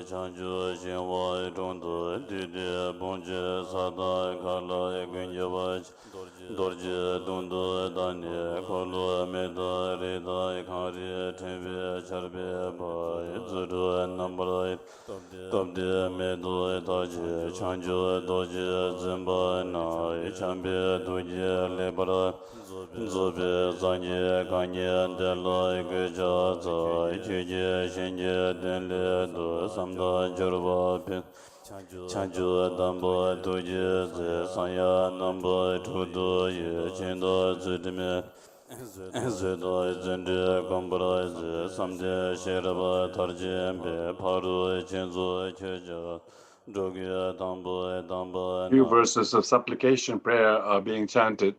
Chanju Shinwa Tondo Didi Bonje Sada Kala Gunjavach Dorje Dondo Dani Kolo Meda Reda Kari Tenve Charbe Bai Zuru Nambrai Tobde Medo Taji Chanju Doji Zimba Nai Chambe Doji Lebra Zobe Zanye Kanye Deloi Geja Zai Chuje Shenje Denle Do Samda Jorba Pin Chanju Dambo Doji Ze Sanya Nambo Tudo Ye Chendo Zidime Zedo Zende Gombra Ze Samde Sheraba Tarjembe Paru Chenzo Cheja Dogya Dambo Dambo Few verses of supplication prayer are being chanted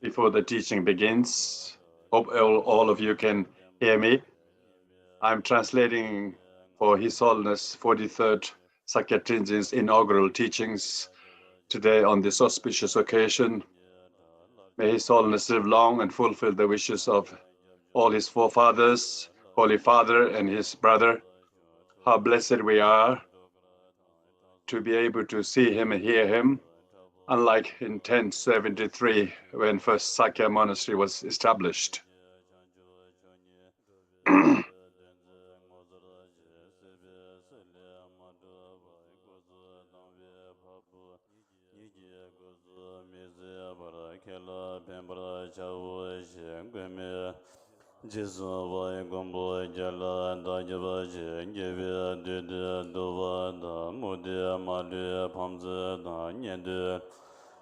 before the teaching begins. Hope all of you can hear me. I'm translating for His Holiness 43rd Sakya Trinzin's inaugural teachings today on this auspicious occasion. May His Holiness live long and fulfill the wishes of all his forefathers, Holy Father and his brother. How blessed we are to be able to see him and hear him, unlike in 1073 when first Sakya monastery was established.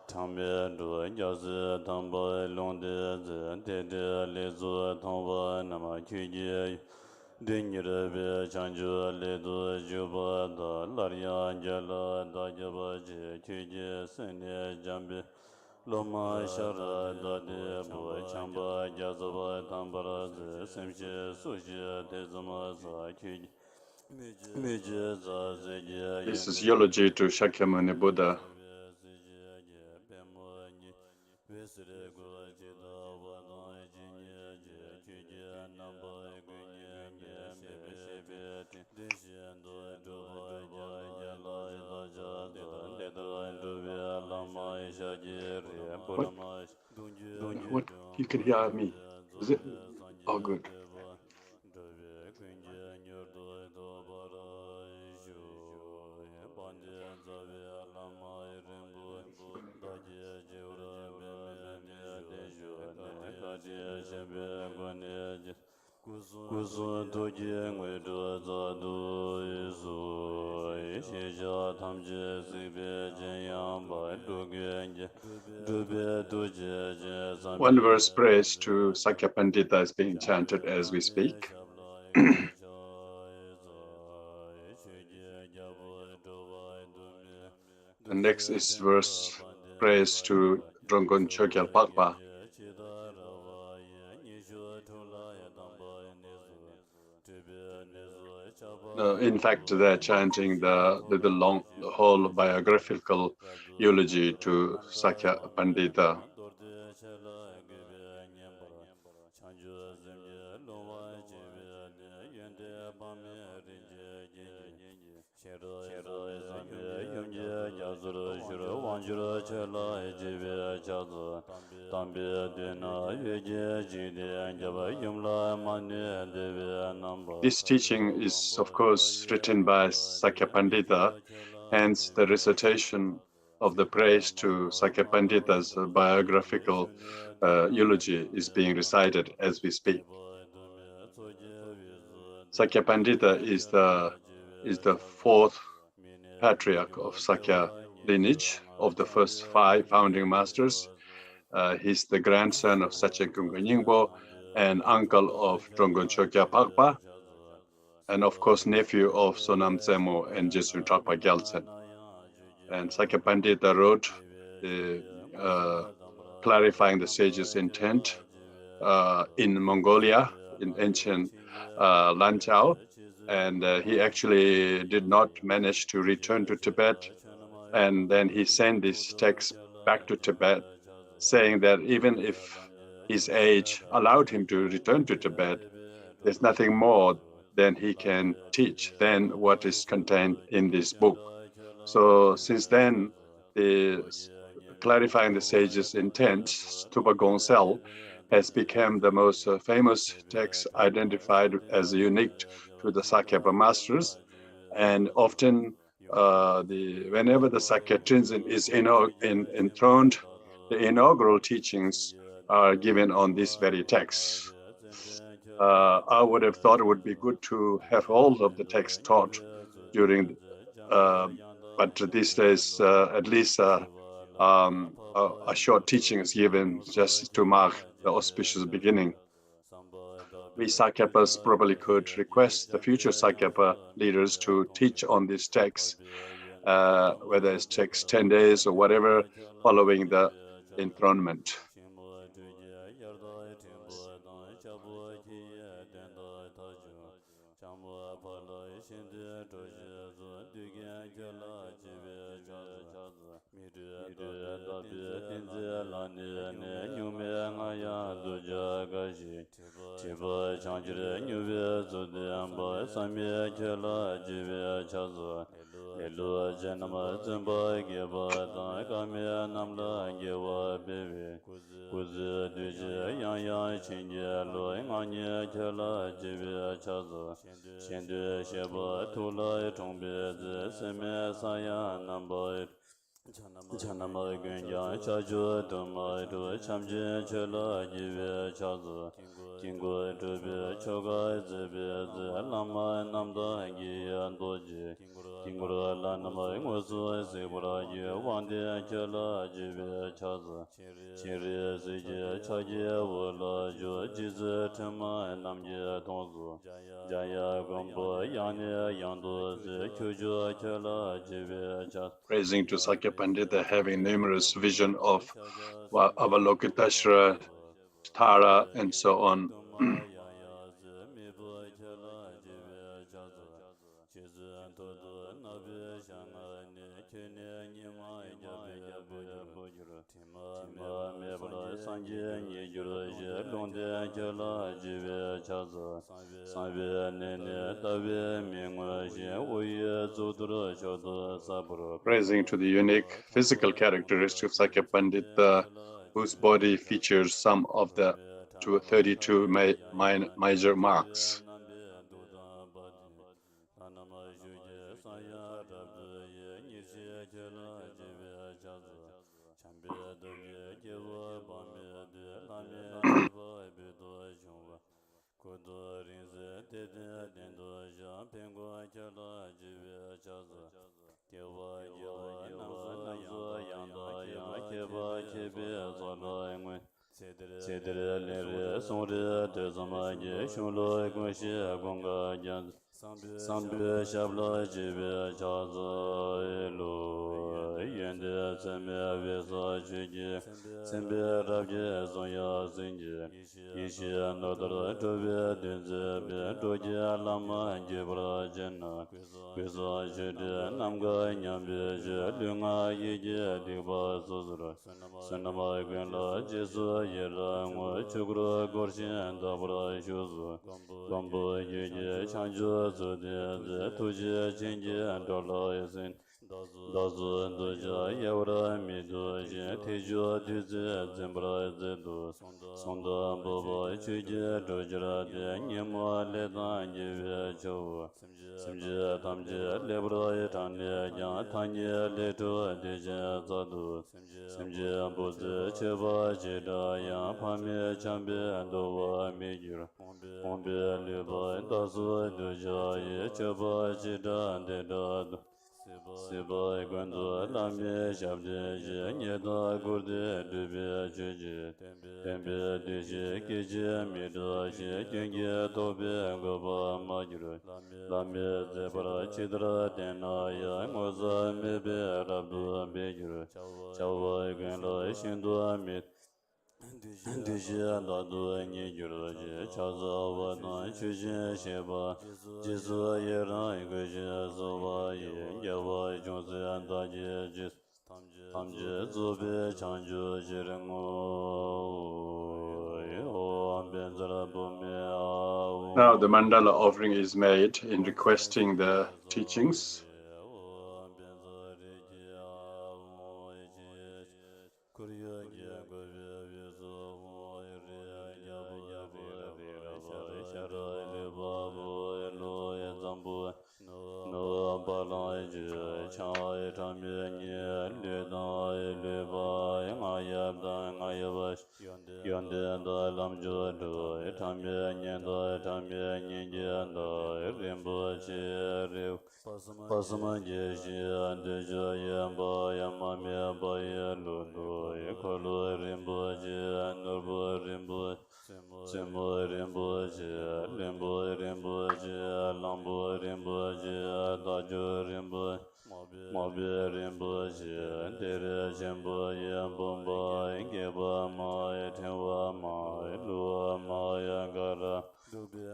Tambe do jaze tambo londe ze de le zo tambo nama kyuje dingre be chanju le do juba da larya jala da jaba je kyuje sene jambe Lama shara dade boy chamba jazaba tambara semche suji tezama sa kyuji meje za zeje This is yeme eulogy to Shakyamuni Buddha. Vesere go jeda wadon jinye je kyuji namba gunye shebe shebe denshiando do jala ida jaza dedo do lama shajiri What? bulama What? You can hear me. Is it? Oh, good. Kusun toji ngui do za do isu shi ja tam je si be jen yang ba do gen do be do je je san One verse praise to Sakya Pandita is being chanted as we speak. The next is verse praise to Drongon Chogyal Pakpa. In fact, they're chanting the whole biographical eulogy to Sakya Pandita. This teaching is, of course, written by Sakya Pandita, hence the recitation of the praise to Sakya Pandita's biographical eulogy is being recited as we speak. Sakya Pandita is the fourth patriarch of Sakya lineage of the first 5 founding masters. He's the grandson of Sachen Kunga Nyingbo and uncle of Drongon Chokya Pakpa, and of course nephew of Sonam Tsemo and Jesun Trapa Gyaltsen. And Sakya Pandita wrote clarifying the sage's intent in Mongolia, in ancient Lanchao, and he actually did not manage to return to Tibet, and then he sent this text back to Tibet, saying that even if his age allowed him to return to Tibet, there's nothing more than he can teach than what is contained in this book. So since then, clarifying the sage's intent, Stupa Gonsel, has become the most famous text identified as unique to the Sakyapa masters, and often whenever the Sakya Trizin is enthroned, the inaugural teachings are given on this very text. I would have thought it would be good to have all of the text taught during, but these days at least a short teaching is given just to mark the auspicious beginning. We Sakyapas probably could request the future Sakyapa leaders to teach on this text, whether it takes 10 days or whatever, following the enthronement. Chanama Gunja Chaju Duma Do Chamje Chela Jive Chazu Kingo Dube choga zebe lama namda ngi andoji kingura la nama ngosu sebura ye wande jala jibe chaza chinri seje chaje wala jo jize tema namje tongzu jaya gombo yani yando ze kyujo chala jibe chaz Praising to Sakya Pandita, having numerous vision of Avalokiteshvara, Tara, and so on. Praising to the unique physical characteristics of Sakya Pandita, whose body features some of the 32 major marks. Sambe shabla jibe chaza elo yende seme vesa chiji sembe rabje zonya zinji yishi nodara tobe denze be doje lama jibra jenna kweza jede namga nyambe je lunga yije diba suzura sanama gwenla jesu yera ngo chugro gorshin dabra shuzu gombo yije chanjo zode tuji jinji dola yasin dazu doja yawra mi doje tejo duze zembra zedu sonda baba chuji dojra de nyema le dan jive chow simje tamje lebra tanye ja tanye le to deje zadu simje boze cheba jeda ya pame chambe dowa mejur ombe leba dazu doja ye cheba jeda de dad Siba Gwendu Lami Shabde Je Nyeda Gurde Dube Jeje Tembe Deje Keje Mida Je Kyenge Tobe Goba Majuru Lami Zebra Chidra Denaya Ngoza Mebe Rabu Bejuru Chawa Gwenla Shindu Amit Duje Dadu Nyejuru Je Chaza Wana Chujin Sheba Jesu Yera Goje Zoba Ye Yawa Jonze Andaje Jis Tamje Zobe Chanju Jirengo Benzara Bume Now the mandala offering is made in requesting the teachings. No balai chai tamye le dai le bai ngaya da ngaya bash yonde da lam jo do tamye nyen da tamye nyen je da rembo che re pasama je je ande jo ya ba ya ma me ba ya lo do e ko lo rembo je no bo rembo Sembo Rinpoche, Limbo Rinpoche, Lambo Rinpoche, Dajo Rinpoche, Mabe Rinpoche, Tere Jembo Yambomba, Ingeba Maya, Tenwa Maya, Lua Maya Gara,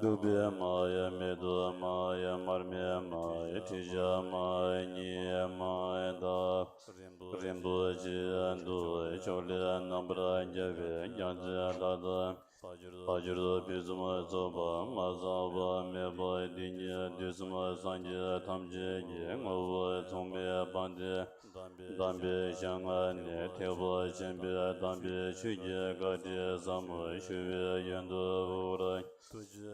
Dubia Maya, Medo Maya, Marmia Maya, Tija Maya, Nia Maya, Da, Rinpoche, Andu, Chole, Nambra, Jave, Yanzi, Dada, Pajurdo Pizuma Zoba, Mazaba, Meba, Dinya, Dusuma, Sanje, Tamje, Ngova, Tome, Bande, Dambe, Shanga, Teba, Chembe, Dambe, Shuye, Gadi, Samu, Shuye, Yendo, Ura,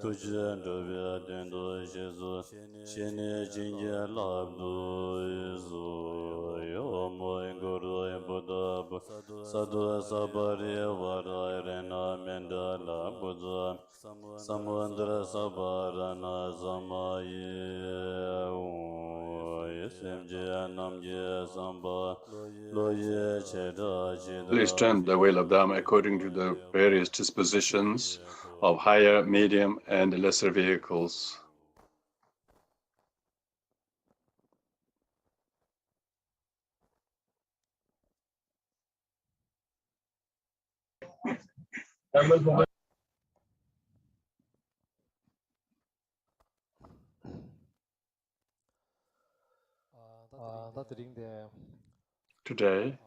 tujen dobe dendo jesu shene jinje labdu zu yo mo ngoro boda sadu sabari vara rena menda la buza samundra sabarana zamaye yesemje namje samba loye cheda Please cheda turn the wheel of Dharma according to the various dispositions of higher, medium, and lesser vehicles. Today,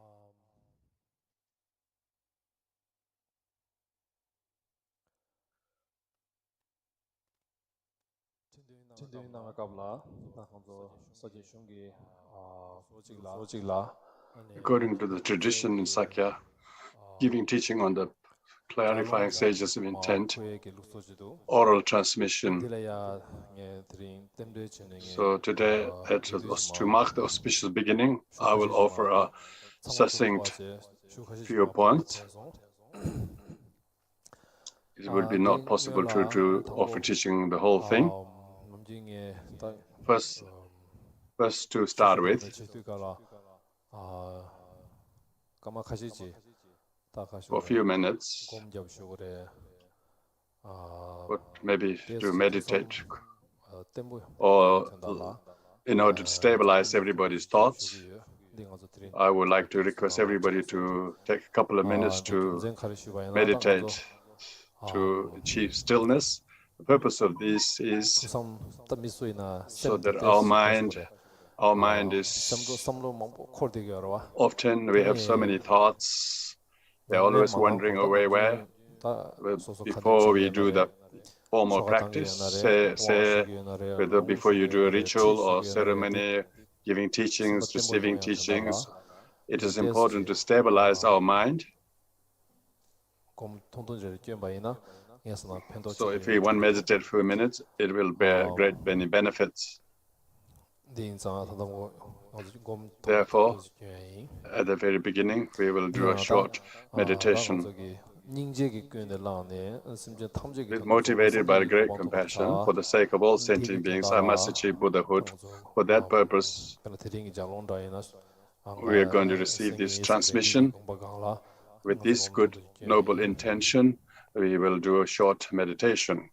according to the tradition in Sakya, giving teaching on the clarifying stages of intent, oral transmission. So today, to mark the auspicious beginning, I will offer a succinct viewpoint. It would be not possible to offer teaching the whole thing. First to start with, for a few minutes, but maybe to meditate or in order to stabilize everybody's thoughts, I would like to request everybody to take a couple of minutes to meditate, to achieve stillness. The purpose of this is so that our mind is, often we have so many thoughts, they're always wandering away where. Before we do the formal practice, say whether before you do a ritual or ceremony, giving teachings, receiving teachings, it is important to stabilize our mind. So if we want to meditate for a minute, it will bear many benefits. Therefore, at the very beginning, we will do a short meditation. Motivated by great compassion, for the sake of all sentient beings, I must achieve Buddhahood. For that purpose, we are going to receive this transmission. With this good, noble intention, we will do a short meditation.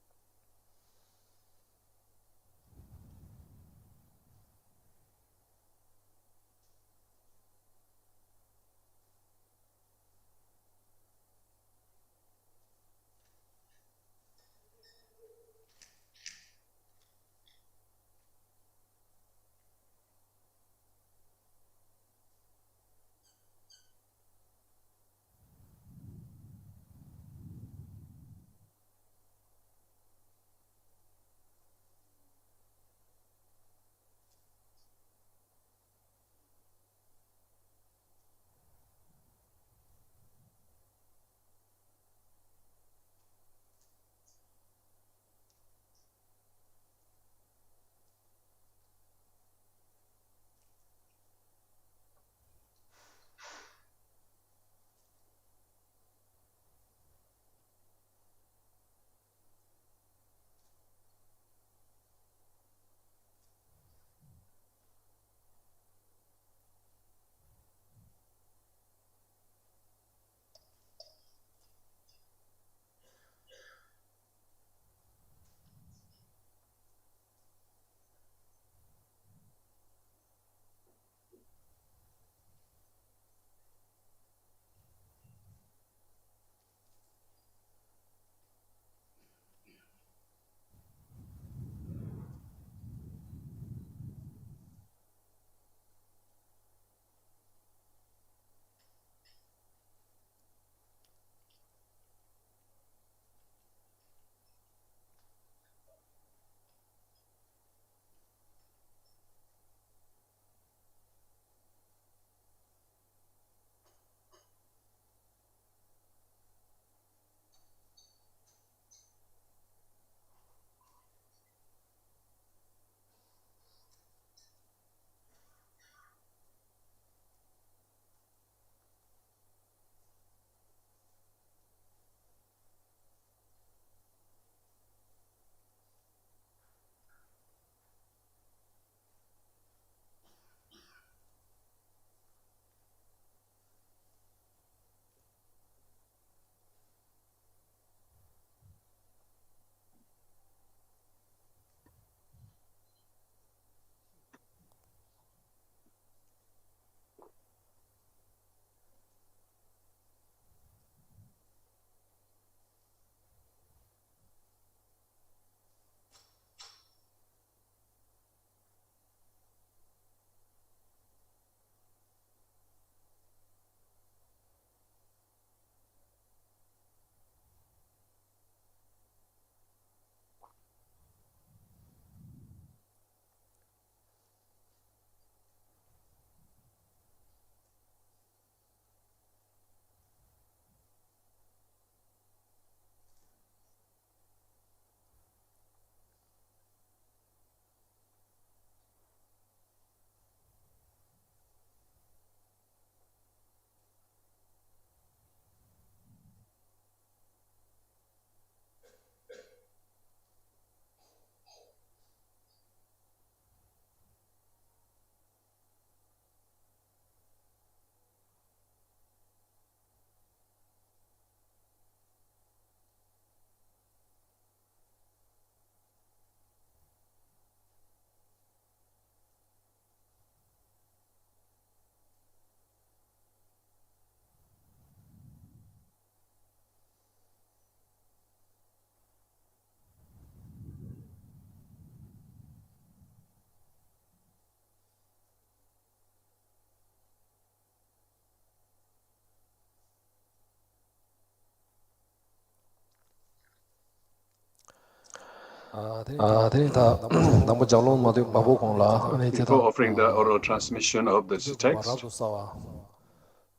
Then Namu Jalon Madu Babu Kongla, Before offering the oral transmission of this text,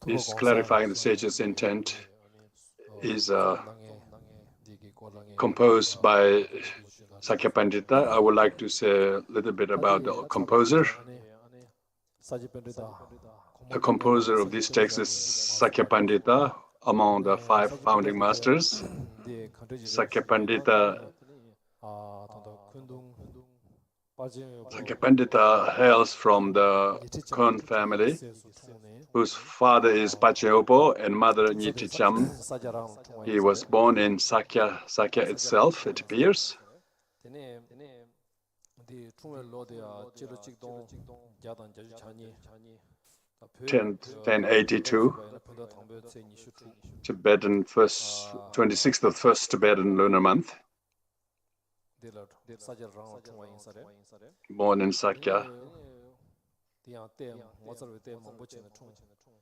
is clarifying the sage's intent is composed by Sakya Pandita. I would like to say a little bit about the composer. The composer of this text is Sakya Pandita, among the 5 founding masters. Sakya Pandita hails from the Kun family, whose father is Pacheopo and mother Nyiticham. He was born in Sakya itself, it appears. 1082, Tibetan 26th of first Tibetan lunar month. Born in Sakya,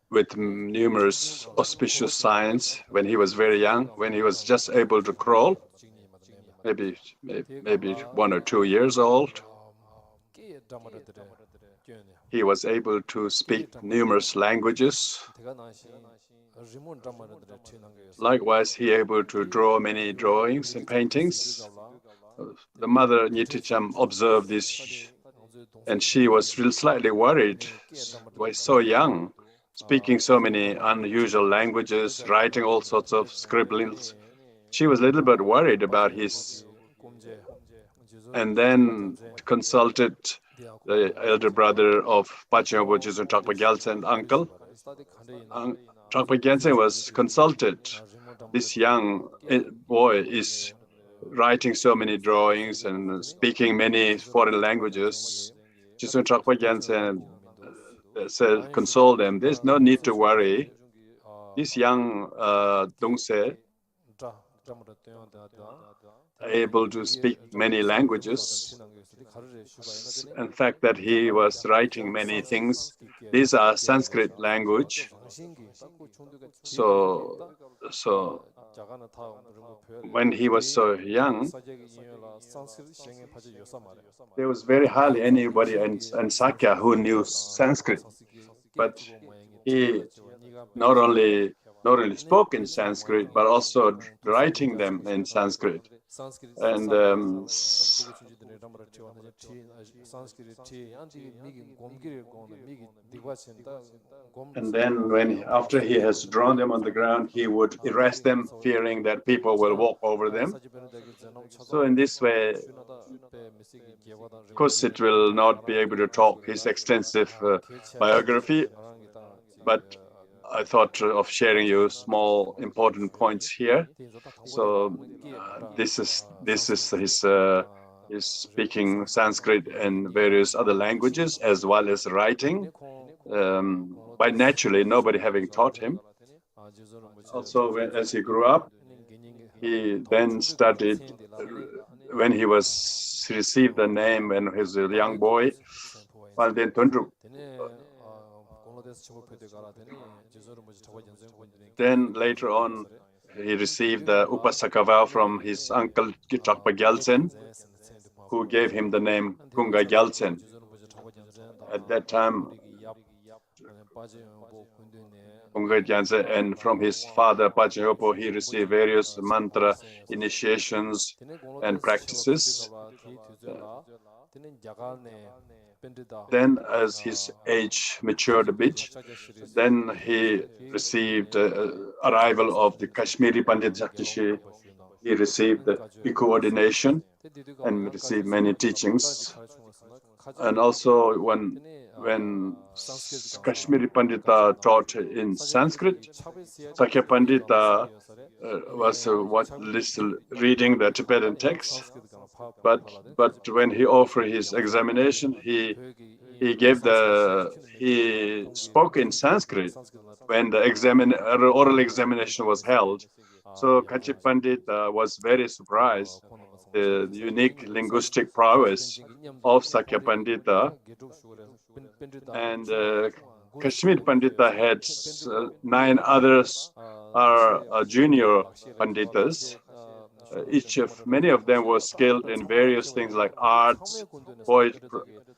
with numerous auspicious signs when he was very young, when he was just able to crawl, maybe 1 or 2 years old. He was able to speak numerous languages. Likewise, he able to draw many drawings and paintings. The mother Nyiticham observed this, and she was slightly worried. Why so young, speaking so many unusual languages, writing all sorts of scribblings? She was a little bit worried about his, and then consulted the elder brother of Pacheopo Jizun Trungpa Gyaltsen, uncle. Trungpa Gyaltsen was consulted. This young boy is writing so many drawings and speaking many foreign languages. Jizun Trungpa Gyaltsen said, console them. There's no need to worry. This young Dungse able to speak many languages. In fact, that he was writing many things. These are Sanskrit language. So when he was so young, there was very hardly anybody in Sakya who knew Sanskrit. But he not only spoke in Sanskrit, but also writing them in Sanskrit. And then after he has drawn them on the ground, he would erase them, fearing that people will walk over them. So in this way, of course, it will not be able to talk his extensive biography, but I thought of sharing you small important points here. So this is his speaking Sanskrit and various other languages, as well as writing, by naturally, nobody having taught him. Also, as he grew up, he then studied, when he received the name when he was a young boy, well, then then later on, he received the Upasaka vow from his uncle Trungpa Gyaltsen, who gave him the name Kunga Gyaltsen. At that time, Kunga Gyaltsen, and from his father Pacheopo, he received various mantra initiations and practices. Then, as his age matured a bit, then he received arrival of the Kashmiri Pandit Jaktishi. He received the Bhikkhu ordination and received many teachings. And also, when Kashmiri Pandita taught in Sanskrit, Sakya Pandita was reading the Tibetan text. But when he offered his examination, he spoke in Sanskrit when the oral examination was held. So Kachi Pandit was very surprised the unique linguistic prowess of Sakya Pandita. And Kashmir Pandita had 9 others are junior Panditas. many of them were skilled in various things like arts,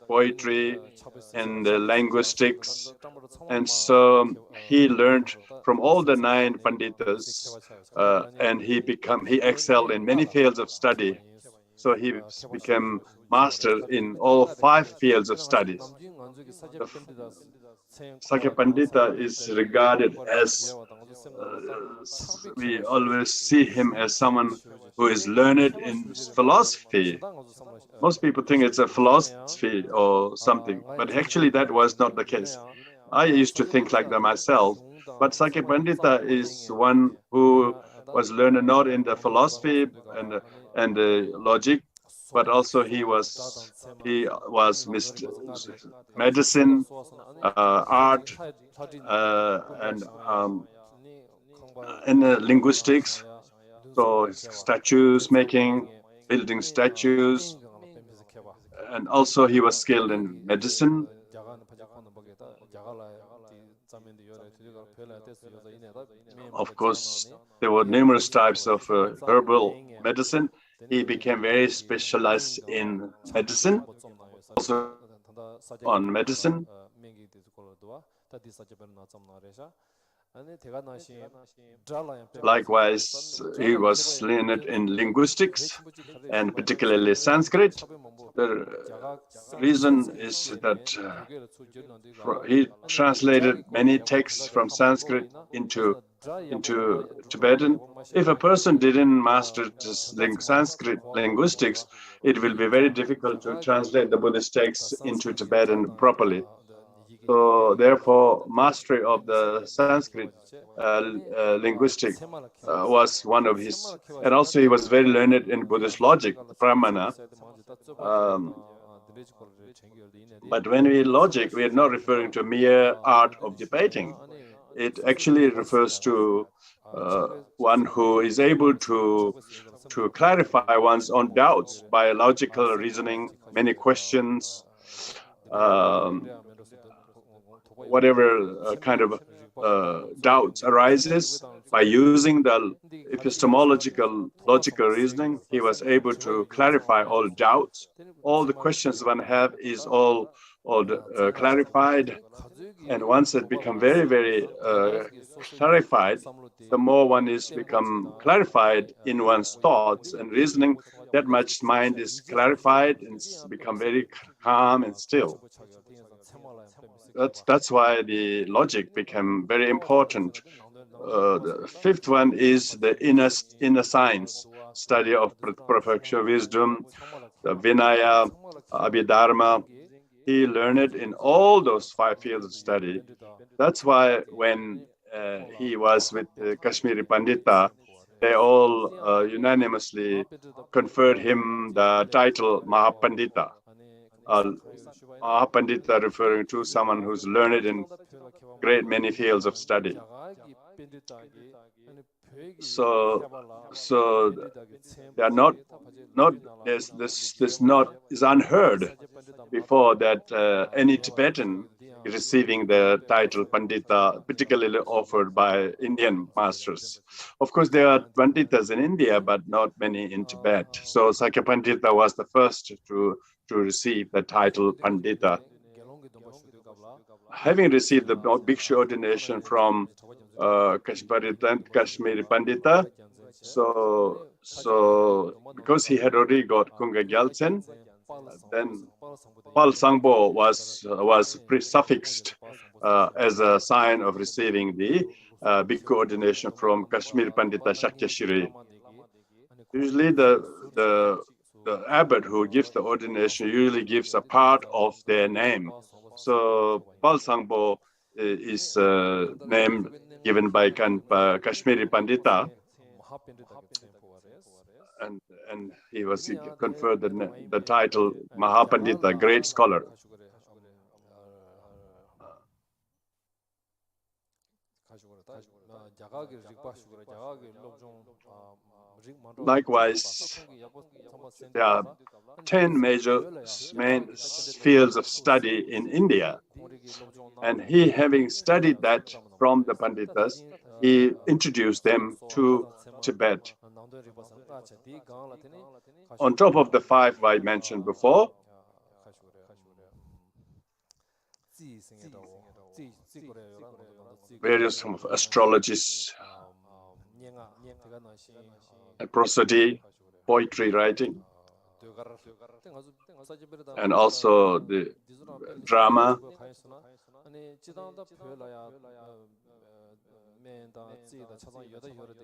poetry, and linguistics. And so he learned from all the 9 Panditas, and he excelled in many fields of study. So he became master in all 5 fields of studies. Sakya Pandita is regarded as, we always see him as someone who is learned in philosophy. Most people think it's a philosophy or something, but actually that was not the case. I used to think like that myself, but Sakya Pandita is one who was learned not in the philosophy and the logic, but also he was medicine, art, and linguistics. So statues making, building statues, and also he was skilled in medicine. Of course, there were numerous types of herbal medicine. He became very specialized in medicine, also on medicine. Likewise, he was learned in linguistics, and particularly Sanskrit. The reason is that he translated many texts from Sanskrit into Tibetan. If a person didn't master Sanskrit linguistics, it will be very difficult to translate the Buddhist texts into Tibetan properly. So therefore, mastery of the Sanskrit linguistic was one of his, and also he was very learned in Buddhist logic, Pramana. But when we logic, we are not referring to mere art of debating. It actually refers to one who is able to clarify one's own doubts by logical reasoning, many questions, whatever kind of doubts arises. By using the epistemological, logical reasoning, he was able to clarify all doubts. All the questions one have is all clarified. And once it becomes very, very clarified, the more one is become clarified in one's thoughts and reasoning, that much mind is clarified and become very calm and still. That's why the logic became very important. The 5th one is the inner science, study of perfection, wisdom, the Vinaya, Abhidharma. He learned in all those 5 fields of study. That's why when he was with the Kashmiri Pandita, they all unanimously conferred him the title Mahapandita. Pandita referring to someone who's learned in great many fields of study. So they are not this not is unheard before that any Tibetan receiving the title Pandita, particularly offered by Indian masters. Of course, there are Panditas in India, but not many in Tibet. So Sakya Pandita was the first to receive the title Pandita. Having received the Bhikshu ordination from Kashmiri Pandita, so because he had already got Kunga Gyaltsen, then Pal Sangpo was pre-suffixed as a sign of receiving the Bhikkhu ordination from Kashmir Pandita Sakya Shri. Usually the abbot who gives the ordination usually gives a part of their name. So Pal Sangpo is name given by Kashmiri Pandita, and he was conferred the title Mahapandita, great scholar. Likewise, there are 10 major main fields of study in India. And he, having studied that from the Panditas, he introduced them to Tibet. On top of the 5 I mentioned before, various astrologies, prosody, poetry writing, and also the drama.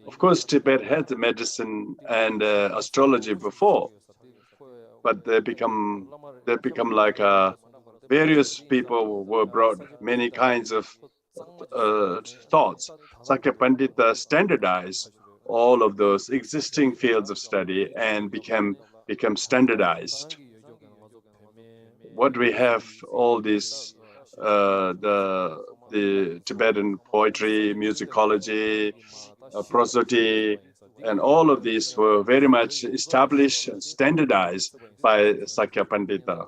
Of course, Tibet had the medicine and astrology before, but they become like various people were brought many kinds of thoughts. Sakya Pandita standardized all of those existing fields of study and become standardized. What we have, all these the Tibetan poetry, musicology, prosody, and all of these were very much established and standardized by Sakya Pandita.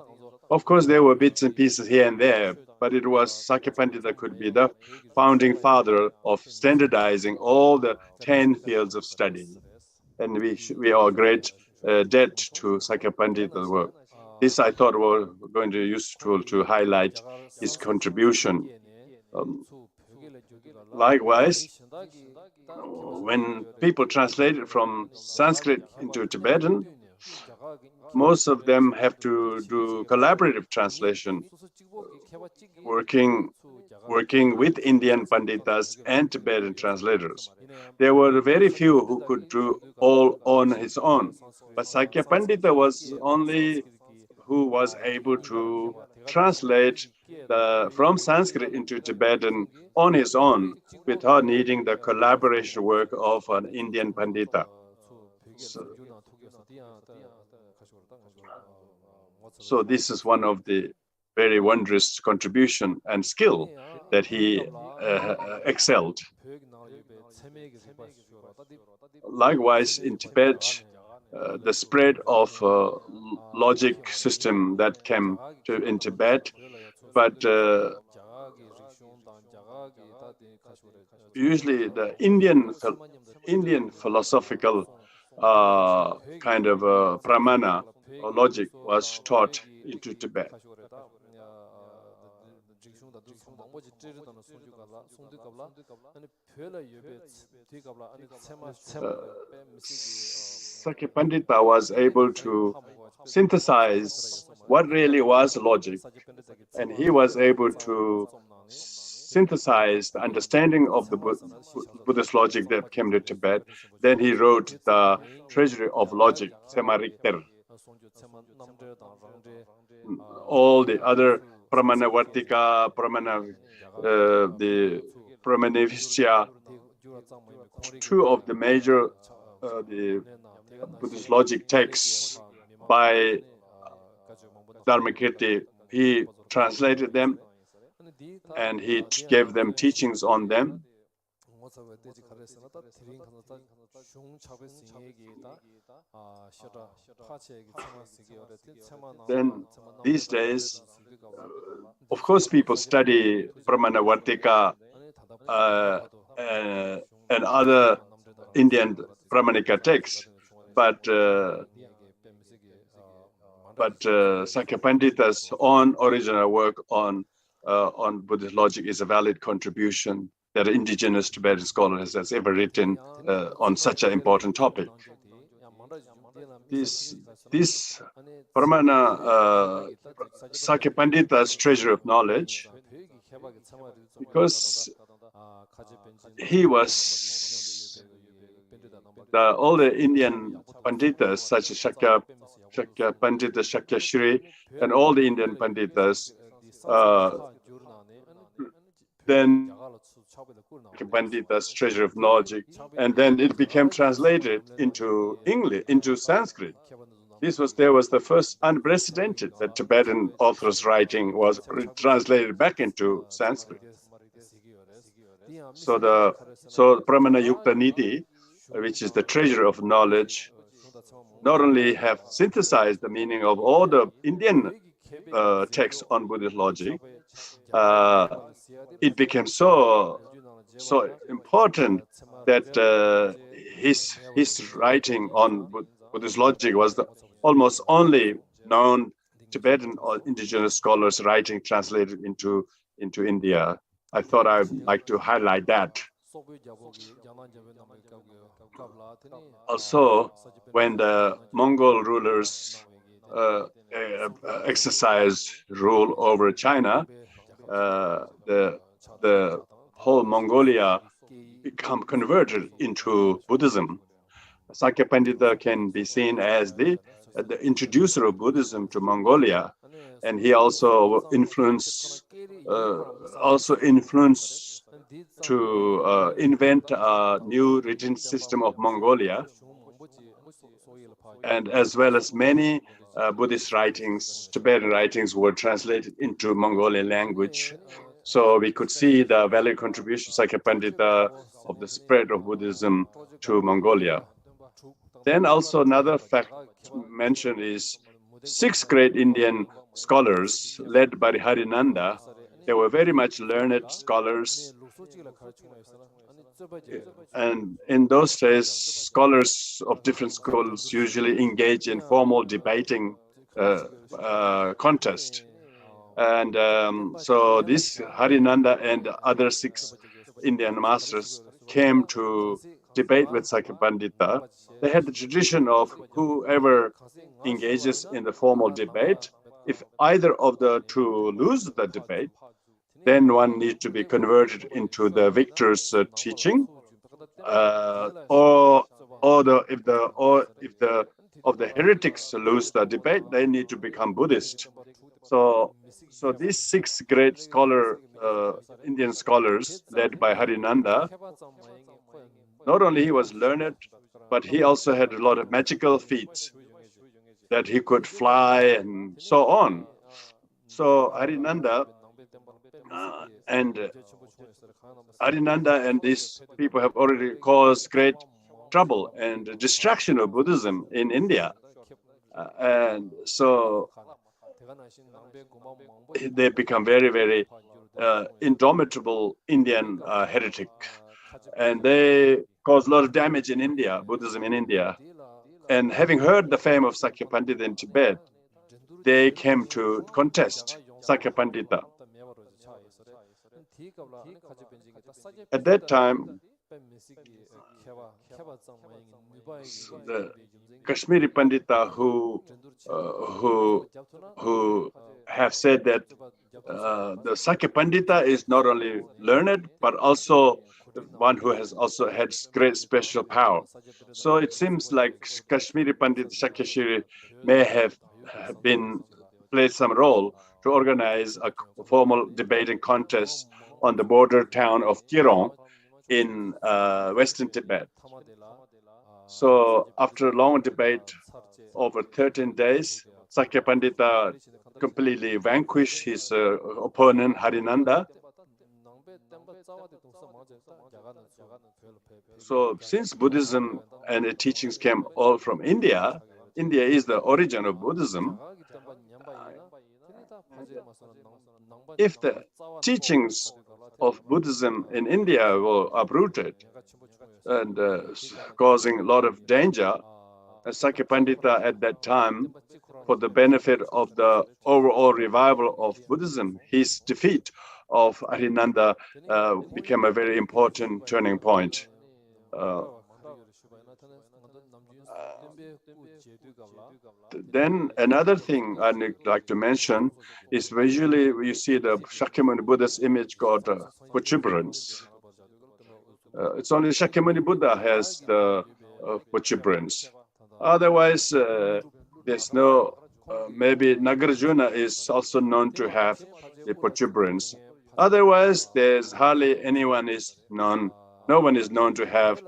Of course, there were bits and pieces here and there, but it was Sakya Pandita could be the founding father of standardizing all the 10 fields of study. And we are great debt to Sakya Pandita's work. This I thought was going to be useful to highlight his contribution. Likewise, when people translate it from Sanskrit into Tibetan, most of them have to do collaborative translation, working with Indian Panditas and Tibetan translators. There were very few who could do all on his own, but Sakya Pandita was only who was able to translate from Sanskrit into Tibetan on his own without needing the collaboration work of an Indian Pandita. So this is one of the very wondrous contribution and skill that he excelled. Likewise, in Tibet, the spread of logic system that came in Tibet, but usually the Indian philosophical kind of pramana or logic was taught into Tibet. Sakya Pandita was able to synthesize what really was logic, and he was able to synthesize the understanding of the Buddhist logic that came to Tibet. Then he wrote the Treasury of Logic, Semarikter. All the other Pramana Vartika, the Pramana 2 of the major the Buddhist logic texts by Dharmakirti, he translated them and he gave them teachings on them. Then these days, of course, people study Pramana Vartika and other Indian Brahmanica texts, but Sakya Pandita's own original work on Buddhist logic is a valid contribution that an indigenous Tibetan scholar has ever written on such an important topic. This Pramana, Sakya Pandita's treasure of knowledge, because he was all the Indian Panditas, such as Sakya Pandita, Sakya Shri, and all the Indian Panditas, then Pandita's treasure of knowledge, and then it became translated into English, into Sanskrit. There was the first unprecedented that Tibetan author's writing was translated back into Sanskrit. So Pramana Yukta Niti, which is the treasure of knowledge, not only have synthesized the meaning of all the Indian texts on Buddhist logic, it became so important that his writing on Buddhist logic was the almost only known Tibetan or indigenous scholars writing translated into India. I thought I'd like to highlight that. Also, when the Mongol rulers exercised rule over China, the whole Mongolia become converted into Buddhism. Sakya Pandita can be seen as the introducer of Buddhism to Mongolia, and he also influenced to invent a new written system of Mongolia, and as well as many Buddhist writings, Tibetan writings were translated into Mongolian language. So we could see the value contribution of Sakya Pandita of the spread of Buddhism to Mongolia. Then also another fact mentioned is 6 great Indian scholars led by Harinanda. They were very much learned scholars. And in those days, scholars of different schools usually engage in formal debating contest. And so this Harinanda and other 6 Indian masters came to debate with Sakya Pandita. They had the tradition of whoever engages in the formal debate, if either of the two lose the debate, then one needs to be converted into the victor's teaching, or if the heretics lose the debate, they need to become Buddhist. So these 6 great Indian scholars led by Harinanda, not only he was learned, but he also had a lot of magical feats that he could fly and so on. So Harinanda and these people have already caused great trouble and destruction of Buddhism in India. And so they become very, very indomitable Indian heretic. And they cause a lot of damage in India, Buddhism in India. And having heard the fame of Sakya Pandita in Tibet, they came to contest Sakya Pandita. At that time, the Kashmiri Pandita who have said that the Sakya Pandita is not only learned, but also one who has also had great special power. So it seems like Kashmiri Pandit Shakyashiri may have played some role to organize a formal debating contest on the border town of Kirong in Western Tibet. So after a long debate over 13 days, Sakya Pandita completely vanquished his opponent Harinanda. So since Buddhism and its teachings came all from India, India is the origin of Buddhism. If the teachings of Buddhism in India were uprooted and causing a lot of danger, Sakya Pandita at that time, for the benefit of the overall revival of Buddhism, his defeat of Harinanda became a very important turning point. Then another thing I'd like to mention is visually you see the Shakyamuni Buddha's image called protuberance. It's only Shakyamuni Buddha has the protuberance. Otherwise, there's no, maybe Nagarjuna is also known to have the protuberance. Otherwise, there's hardly anyone is known, no one is known to have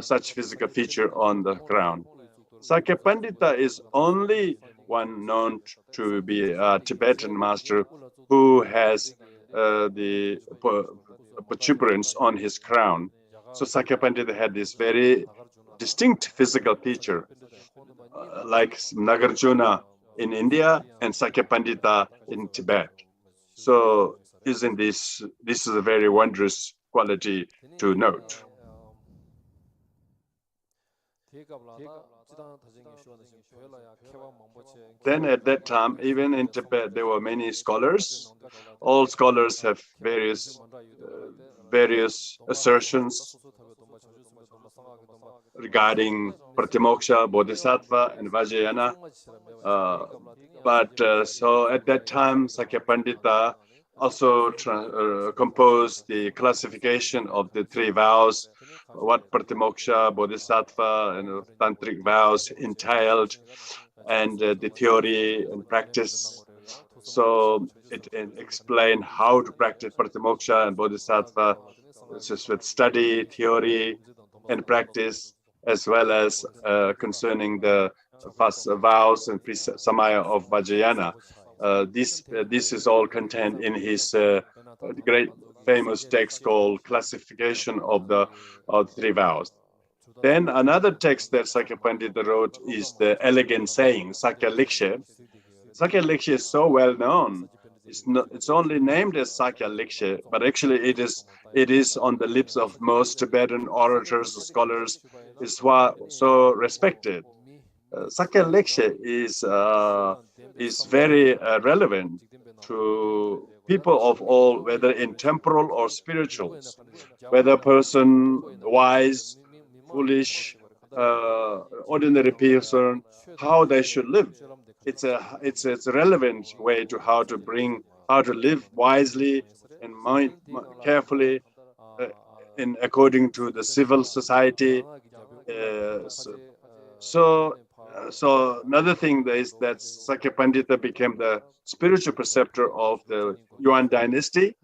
such physical feature on the ground. Sakya Pandita is only one known to be a Tibetan master who has the protuberance on his crown. So Sakya Pandita had this very distinct physical feature, like Nagarjuna in India and Sakya Pandita in Tibet. So isn't this is a very wondrous quality to note. Then at that time, even in Tibet, there were many scholars. All scholars have various assertions regarding Pratimoksha, Bodhisattva, and Vajrayana. So at that time, Sakya Pandita also composed the classification of the three vows, what Pratimoksha, Bodhisattva, and Tantric vows entailed, and the theory and practice. So it explained how to practice Pratimoksha and Bodhisattva, just with study, theory, and practice, as well as concerning the first vows and samaya of Vajrayana. This is all contained in his great famous text called Classification of the Three Vows. Then another text that Sakya Pandita wrote is the elegant saying, Sakya Likshe. Sakya Likshe is so well known. It's only named as Sakya Likshe, but actually it is on the lips of most Tibetan orators and scholars. Is so respected. Sakya Likshe is very relevant to people of all, whether in temporal or spirituals, whether person wise, foolish, ordinary person, how they should live. It's a relevant way to how to live wisely and mind carefully according to the civil society. So another thing is that Sakya Pandita became the spiritual preceptor of the Yuan dynasty.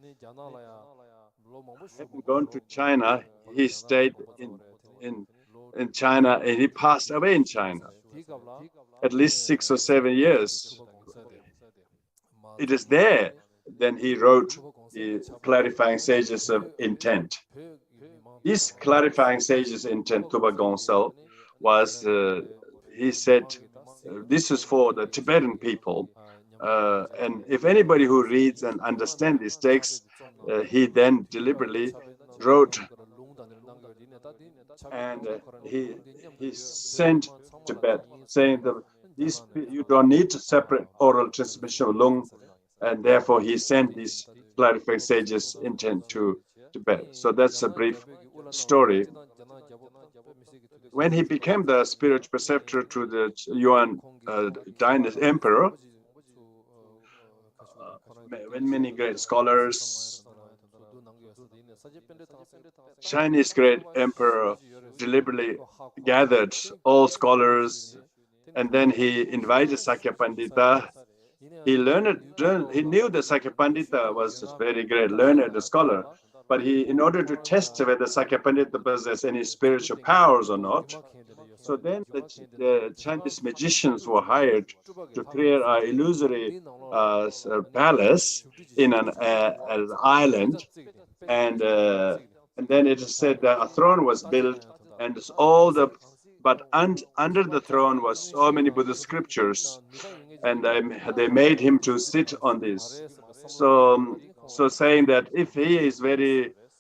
Having gone to China, he stayed in China, and he passed away in China. At least 6 or 7 years. It is there. Then he wrote the clarifying sages of intent. This clarifying sages intent, Tuba Gonsal, was, he said, this is for the Tibetan people. And if anybody who reads and understands these texts, he then deliberately wrote, and he sent Tibet, saying that you don't need to separate oral transmission of Lung, and therefore he sent these clarifying sages intent to Tibet. So that's a brief story. When he became the spiritual preceptor to the Yuan dynasty emperor, when many great scholars, Chinese great emperor deliberately gathered all scholars, and then he invited Sakya Pandita. He knew that Sakya Pandita was a very great learned scholar, but in order to test whether Sakya Pandita possessed any spiritual powers or not, so then the Chinese magicians were hired to create an illusory palace in an island, and then it is said that a throne was built, and but under the throne was so many Buddhist scriptures, and they made him to sit on this. So saying that if he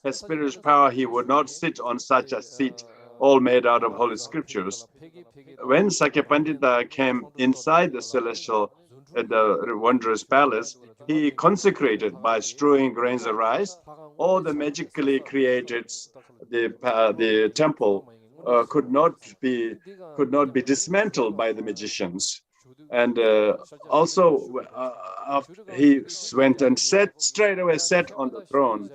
has spiritual power, he would not sit on such a seat, all made out of holy scriptures. When Sakya Pandita came inside the celestial, the wondrous palace, he consecrated by strewing grains of rice. All the magically created the temple could not be dismantled by the magicians. And also, he went and straightaway sat on the throne.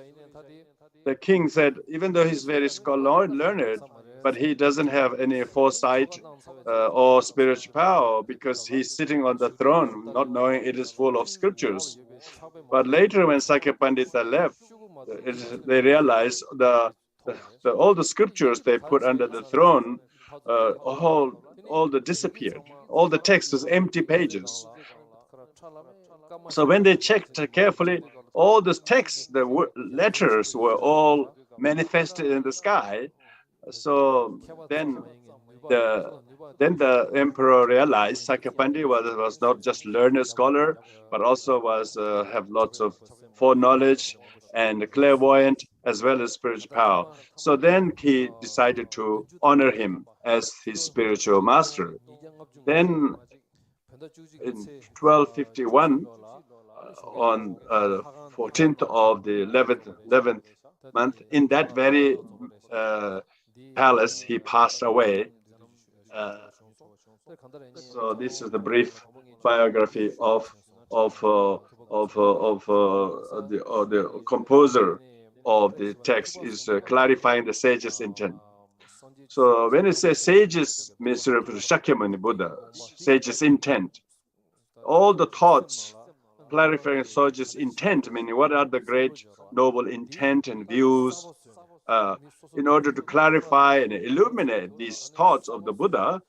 The king said, even though he's very learned, but he doesn't have any foresight or spiritual power, because he's sitting on the throne, not knowing it is full of scriptures. But later, when Sakya Pandita left, they realized all the scriptures they put under the throne, all the disappeared. All the text was empty pages. So when they checked carefully, all the texts, the letters were all manifested in the sky. So then the emperor realized Sakya Pandita was not just learned scholar, but also have lots of foreknowledge, and clairvoyant as well as spiritual power. So then he decided to honor him as his spiritual master. Then in 1251, on 14th of the 11th month, in that very palace, he passed away. So this is the brief biography of the composer of the text, is clarifying the sage's intent. So when it says sages, means to refer to Shakyamuni Buddha, sage's intent. All the thoughts clarifying sage's intent, meaning what are the great noble intent and views, in order to clarify and illuminate these thoughts of the Buddha.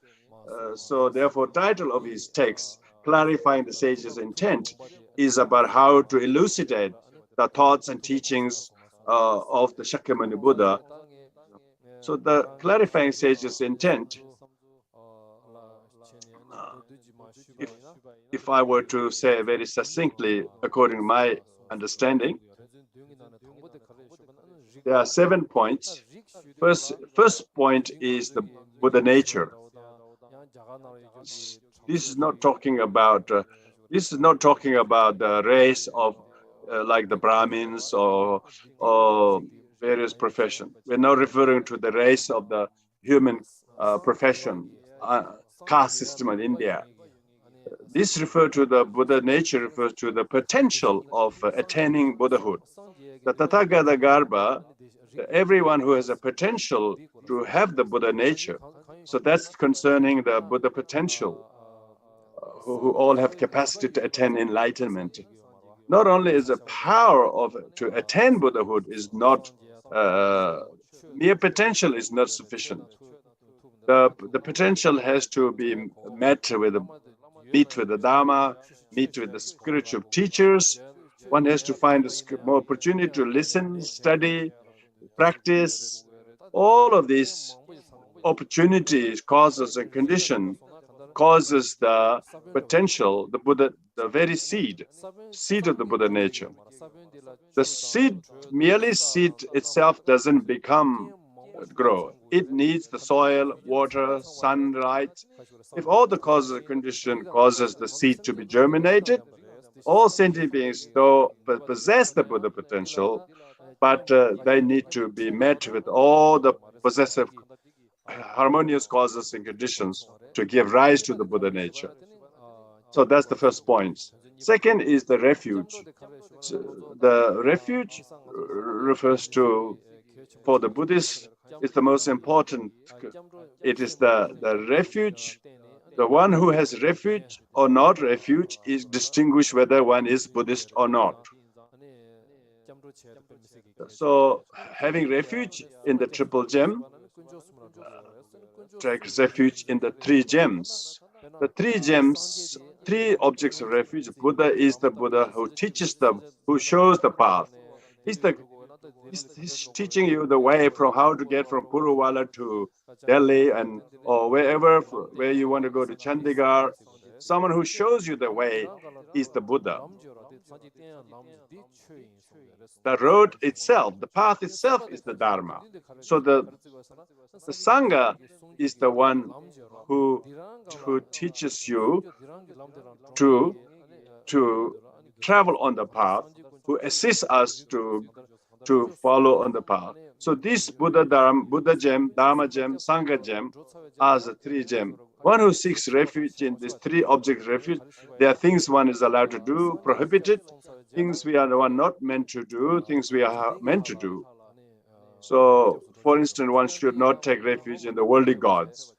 So therefore, title of his text, Clarifying the Sage's Intent, is about how to elucidate the thoughts and teachings of the Shakyamuni Buddha. So the clarifying sage's intent, if I were to say very succinctly, according to my understanding, there are 7 points. First point is the Buddha nature. This is not talking about the race of like the Brahmins or various professions. We're not referring to the race of the human profession, caste system in India. This refers to the Buddha nature, refers to the potential of attaining Buddhahood. The Tathagata Garbha, everyone who has a potential to have the Buddha nature. So that's concerning the Buddha potential, who all have capacity to attain enlightenment. Not only is the power to attain Buddhahood is not, mere potential is not sufficient. The potential has to be meet with the Dharma, meet with the spiritual teachers. One has to find more opportunity to listen, study, practice. All of these opportunities, causes, and condition causes the potential, the Buddha, the very seed of the Buddha nature. The seed, merely seed itself doesn't grow. It needs the soil, water, sunlight. If all the causes and condition causes the seed to be germinated, all sentient beings, though possess the Buddha potential, but they need to be met with all the possessive harmonious causes and conditions to give rise to the Buddha nature. So that's the first point. Second is the refuge. So the refuge refers to, for the Buddhists, is the most important. It is the refuge. The one who has refuge or not refuge is distinguished whether one is Buddhist or not. So having refuge in the triple gem, takes refuge in the 3 gems. The 3 gems, 3 objects of refuge. Buddha is the Buddha who teaches them, who shows the path. He's teaching you the way from how to get from Puruwala to Delhi or where you want to go to Chandigarh. Someone who shows you the way is the Buddha. The road itself, the path itself is the Dharma. So the Sangha is the one who teaches you to travel on the path, who assists us to follow on the path. So this Buddha gem, Dharma gem, Sangha gem are the 3 gems. One who seeks refuge in these 3 objects of refuge, there are things one is allowed to do, prohibited, things we are not meant to do, things we are meant to do. So, for instance, one should not take refuge in the worldly gods.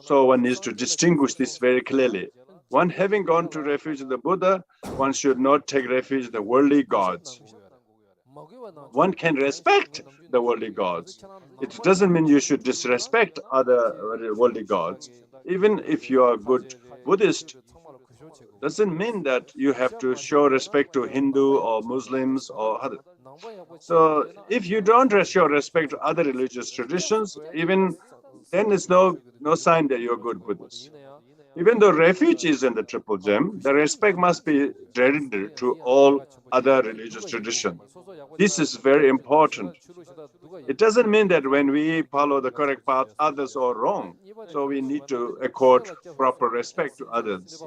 So one needs to distinguish this very clearly. One having gone to refuge in the Buddha, one should not take refuge in the worldly gods. One can respect the worldly gods. It doesn't mean you should disrespect other worldly gods. Even if you are a good Buddhist, doesn't mean that you have to show respect to Hindu or Muslims or other. So if you don't show respect to other religious traditions, even then it's no sign that you're a good Buddhist. Even though refuge is in the triple gem, the respect must be rendered to all other religious traditions. This is very important. It doesn't mean that when we follow the correct path, others are wrong. So we need to accord proper respect to others.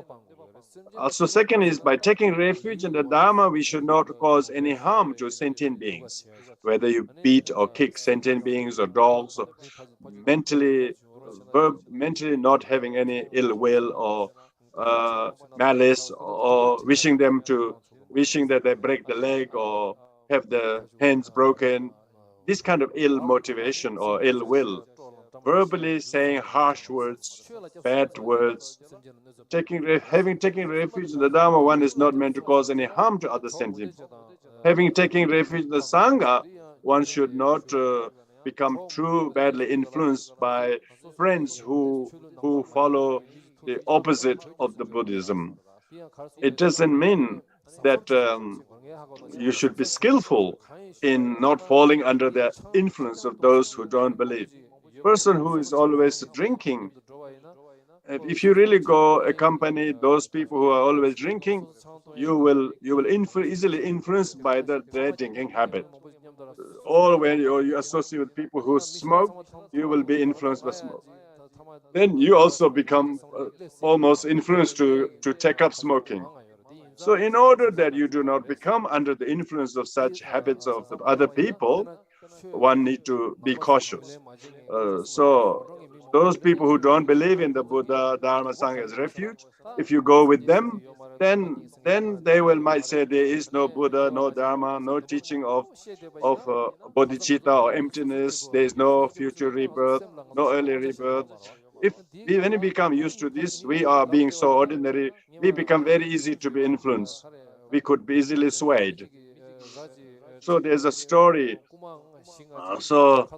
Also, second is by taking refuge in the Dharma, we should not cause any harm to sentient beings. Whether you beat or kick sentient beings or dogs, or mentally not having any ill will or malice, or wishing that they break the leg or have the hands broken. This kind of ill motivation or ill will, verbally saying harsh words, bad words, having taken refuge in the Dharma, one is not meant to cause any harm to other sentients. Having taken refuge in the Sangha, one should not become too badly influenced by friends who follow the opposite of the Buddhism. It doesn't mean that you should be skillful in not falling under the influence of those who don't believe. Person who is always drinking, if you really go accompany those people who are always drinking, you will easily influenced by their drinking habit. Or when you associate with people who smoke, you will be influenced by smoke. Then you also become almost influenced to take up smoking. So in order that you do not become under the influence of such habits of the other people, one need to be cautious. So those people who don't believe in the Buddha, Dharma, Sangha as refuge, if you go with them, then they might say there is no Buddha, no Dharma, no teaching of bodhicitta or emptiness. There is no future rebirth, no early rebirth. When we become used to this, we are being so ordinary, we become very easy to be influenced. We could be easily swayed. So there's a story. So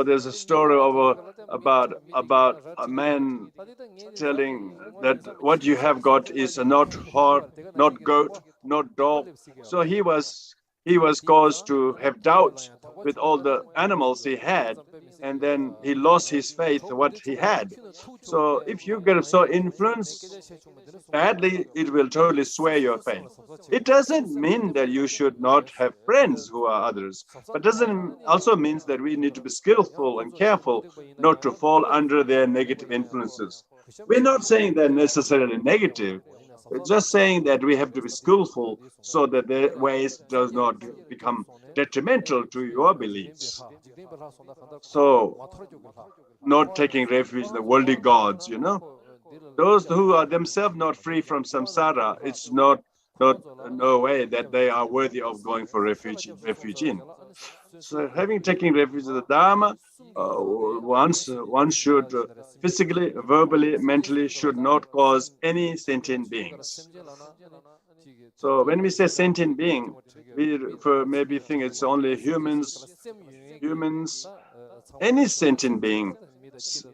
there's a story about a man telling that what you have got is not horse, not goat, not dog. So he was caused to have doubts with all the animals he had, and then he lost his faith what he had. So if you get so influenced badly, it will totally sway your faith. It doesn't mean that you should not have friends who are others, but doesn't also means that we need to be skillful and careful not to fall under their negative influences. We're not saying they're necessarily negative. We're just saying that we have to be skillful so that their ways does not become detrimental to your beliefs. So, not taking refuge in the worldly gods, those who are themselves not free from samsara, it's not no way that they are worthy of going for refuge in. So having taken refuge in the Dharma, one should physically, verbally, mentally should not cause any sentient beings. So when we say sentient being, we maybe think it's only humans, any sentient being,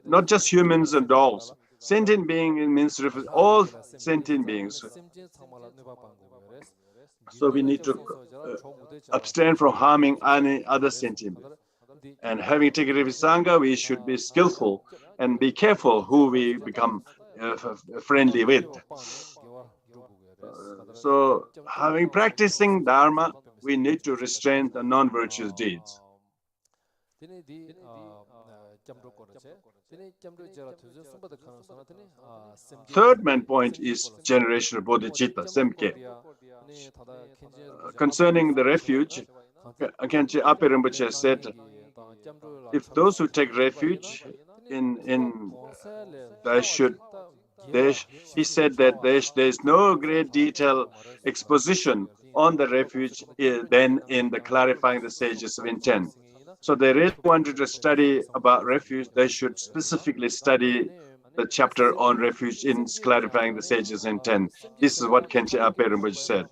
not just humans and dogs. Sentient being means all sentient beings. So we need to abstain from harming any other sentient being. And having taken refuge Sangha, we should be skillful and be careful who we become friendly with. So having practicing Dharma, we need to restrain the non-virtuous deeds. Third main point is generation of bodhicitta, semke. Concerning the refuge, Khenche Ape Rinpoche said, if those who take refuge he said that there is no great detailed exposition on the refuge than in the clarifying the stages of intent. So they really wanted to study about refuge, they should specifically study the chapter on refuge in clarifying the sage's intent. This is what Khenche Ape Rinpoche said.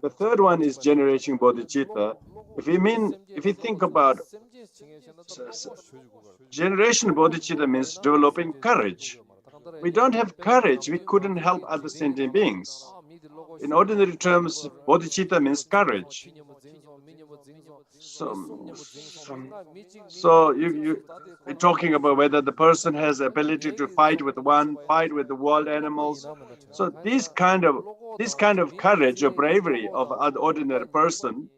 The third one is generation bodhicitta. If we think about generation bodhicitta means developing courage. We don't have courage, we couldn't help other sentient beings. In ordinary terms, bodhicitta means courage. So you're talking about whether the person has ability to fight with the wild animals. So this kind of courage or bravery of an ordinary person.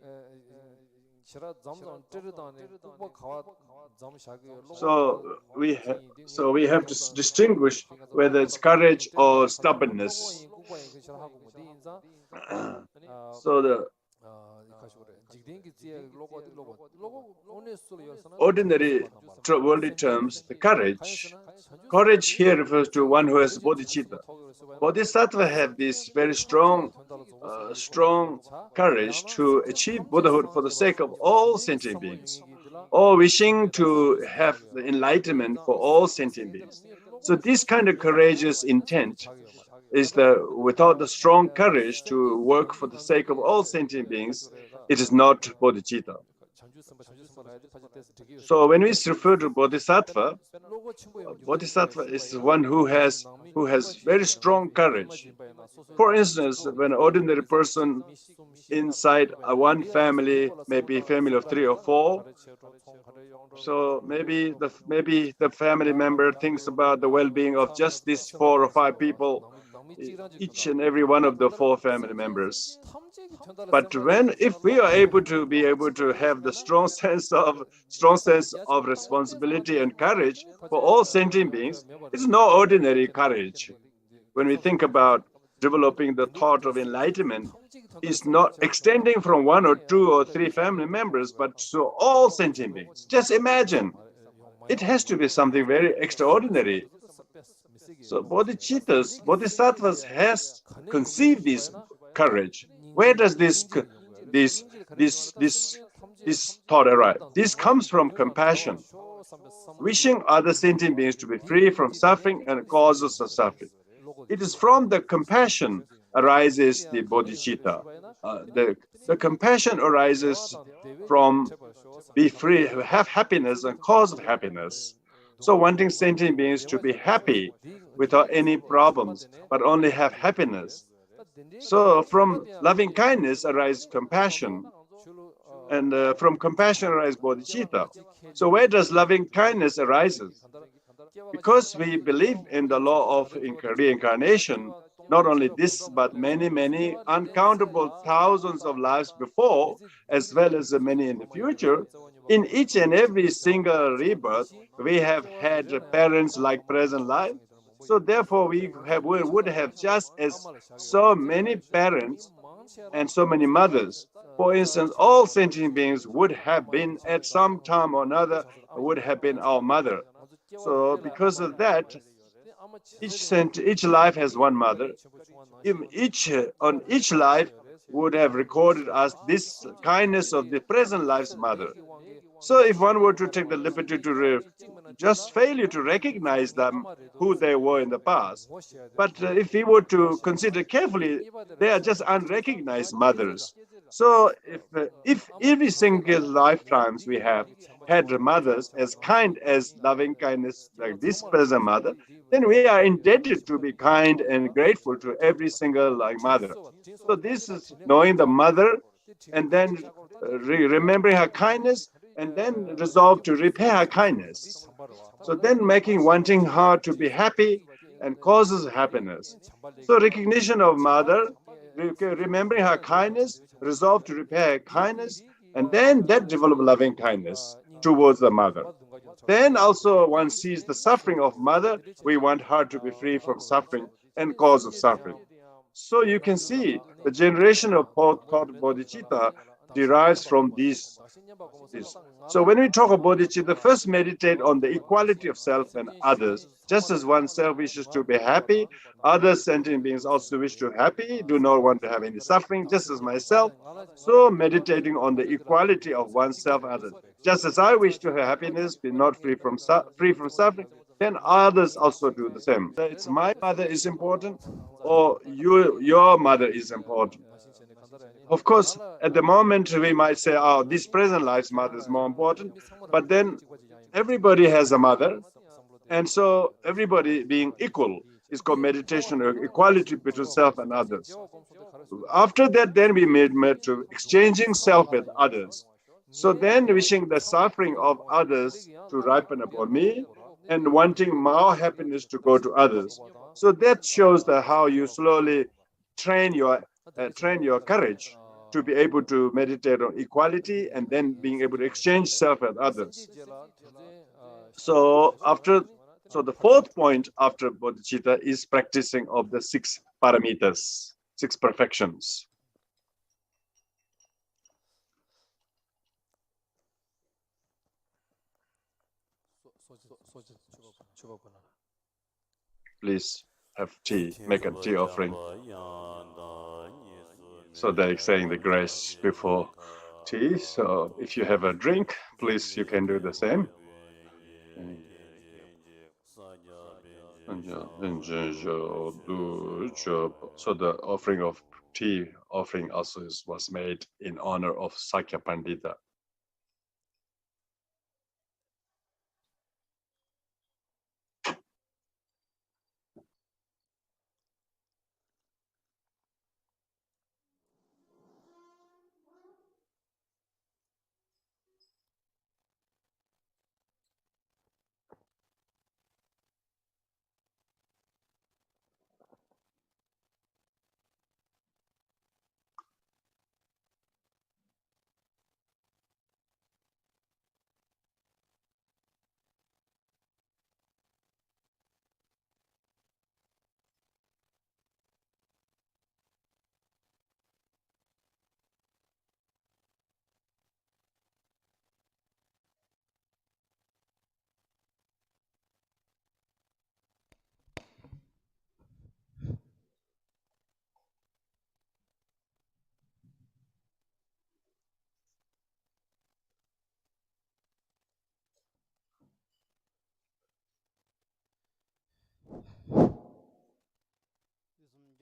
So we have to distinguish whether it's courage or stubbornness. So the ordinary worldly terms, the courage here refers to one who has bodhicitta. Bodhisattva have this very strong courage to achieve Buddhahood for the sake of all sentient beings, or wishing to have the enlightenment for all sentient beings. So this kind of courageous intent is without the strong courage to work for the sake of all sentient beings, it is not bodhicitta. So when we refer to bodhisattva is one who has very strong courage. For instance, when an ordinary person inside one family, maybe a family of 3 or 4, so maybe the family member thinks about the well-being of just these 4 or 5 people, each and every one of the 4 family members. But if we are able to have the strong sense of responsibility and courage for all sentient beings, it's no ordinary courage. When we think about developing the thought of enlightenment, it's not extending from 1 or 2 or 3 family members, but to all sentient beings. Just imagine, it has to be something very extraordinary. So bodhisattvas has conceived this courage. Where does this thought arise? This comes from compassion, wishing other sentient beings to be free from suffering and causes of suffering. It is from the compassion arises the bodhicitta. The compassion arises from be free, have happiness and cause of happiness. So wanting sentient beings to be happy without any problems, but only have happiness. So from loving kindness arises compassion, and from compassion arises bodhicitta. So where does loving kindness arises? Because we believe in the law of reincarnation, not only this, but many uncountable thousands of lives before, as well as many in the future, in each and every single rebirth, we have had parents like present life. So therefore, we would have just as so many parents and so many mothers. For instance, all sentient beings would have been at some time or another, would have been our mother. So because of that, each life has one mother. On each life would have recorded us this kindness of the present life's mother. So if one were to take the liberty to just failure to recognize them, who they were in the past. But if we were to consider carefully, they are just unrecognized mothers. So if every single lifetimes we have had mothers as kind as loving kindness like this present mother, then we are indebted to be kind and grateful to every single mother. So this is knowing the mother and then remembering her kindness and then resolve to repair her kindness. So then wanting her to be happy and causes happiness. So recognition of mother, remembering her kindness, resolve to repair her kindness, and then that develop loving kindness towards the mother. Then also one sees the suffering of mother, we want her to be free from suffering and cause of suffering. So you can see the generation of bodhicitta derives from this. So when we talk about bodhicitta, first meditate on the equality of self and others. Just as oneself wishes to be happy, other sentient beings also wish to be happy, do not want to have any suffering, just as myself. So meditating on the equality of oneself and others. Just as I wish to have happiness, be not free from suffering, then others also do the same. It's my mother is important, or your mother is important. Of course, at the moment we might say, oh, this present life's mother is more important, but then everybody has a mother, and so everybody being equal. is called meditation or equality between self and others. After that, then we made to exchanging self with others. So then wishing the suffering of others to ripen upon me and wanting my happiness to go to others. So that shows how you slowly train your courage to be able to meditate on equality and then being able to exchange self with others. So the fourth point after bodhicitta is practicing of the 6 paramitas, 6 perfections. Please have tea, make a tea offering. So they're saying the grace before tea. So if you have a drink, please, you can do the same. So the offering of tea offering also was made in honor of Sakya Pandita.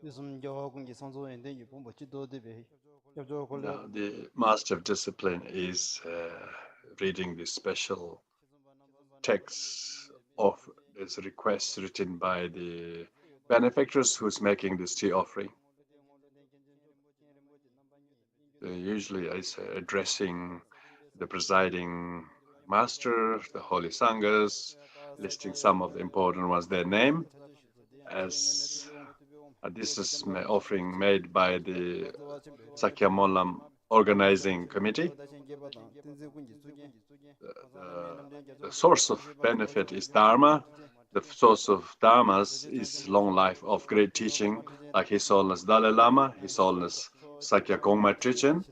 The Master of Discipline is reading the special text of this request written by the benefactors who's making this tea offering. Usually it's addressing the presiding master, the holy sanghas, listing some of the important ones, their name, as this is my offering made by the Sakya Mollam organizing committee. The source of benefit is Dharma. The source of Dharmas is long life of great teaching, like His Holiness Dalai Lama, His Holiness Sakya Gongma Trizin,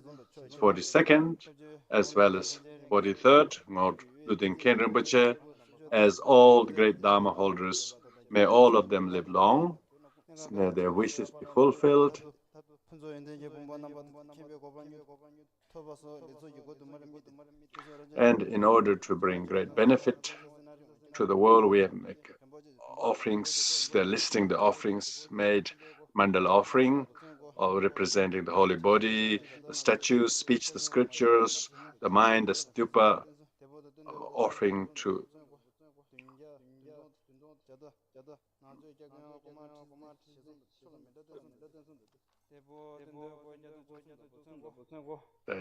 42nd, as well as 43rd, Lord Ludin Khen Rinpoche, as all the great Dharma holders. May all of them live long. May their wishes be fulfilled. And in order to bring great benefit to the world, we have make offerings. They're listing the offerings made, mandala offering, or representing the holy body, the statues, speech, the scriptures, the mind, the stupa, offering to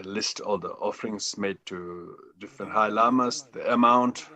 list all the offerings made to different high lamas, the amount.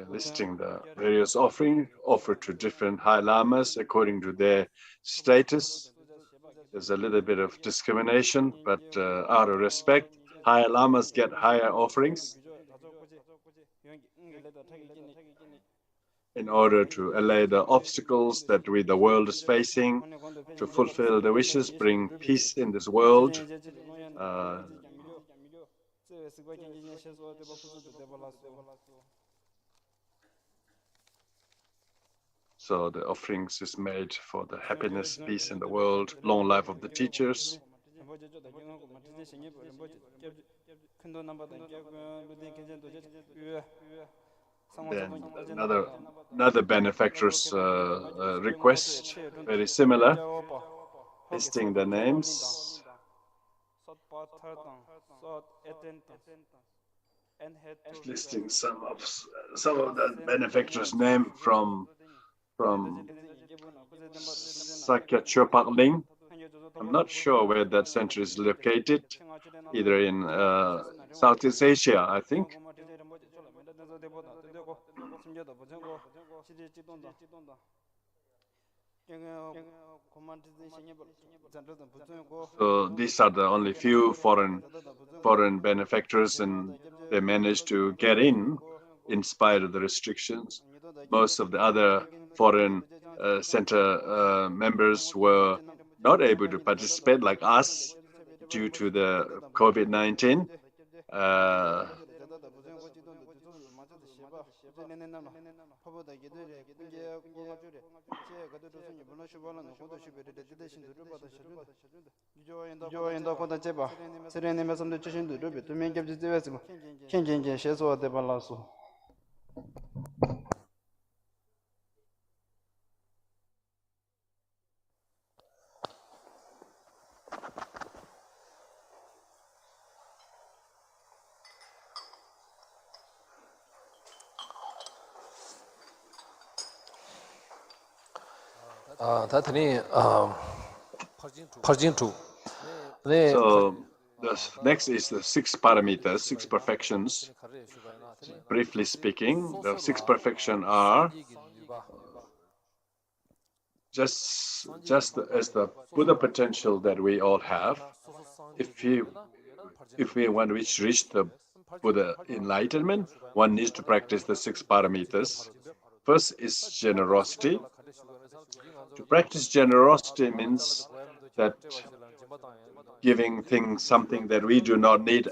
Listing the various offerings offered to different high lamas according to their status. There's a little bit of discrimination, but out of respect, higher lamas get higher offerings in order to allay the obstacles that the world is facing, to fulfill the wishes, bring peace in this world. So the offerings is made for the happiness, peace in the world, long life of the teachers. Then another benefactor's request, very similar, listing the names. Listing some of the benefactors' name from Sakya Choedak. I'm not sure where that center is located, either in Southeast Asia, I think. So these are the only few foreign benefactors, and they managed to get in spite of the restrictions. Most of the other foreign center members were not able to participate like us due to the COVID-19. 다더니 퍼진투. So the next is the 6 parameters, 6 perfections. Briefly speaking, the 6 perfections are just as the Buddha potential that we all have. If we want to reach the Buddha enlightenment, one needs to practice the 6 parameters. First is generosity. To practice generosity means that giving things something that we do not need.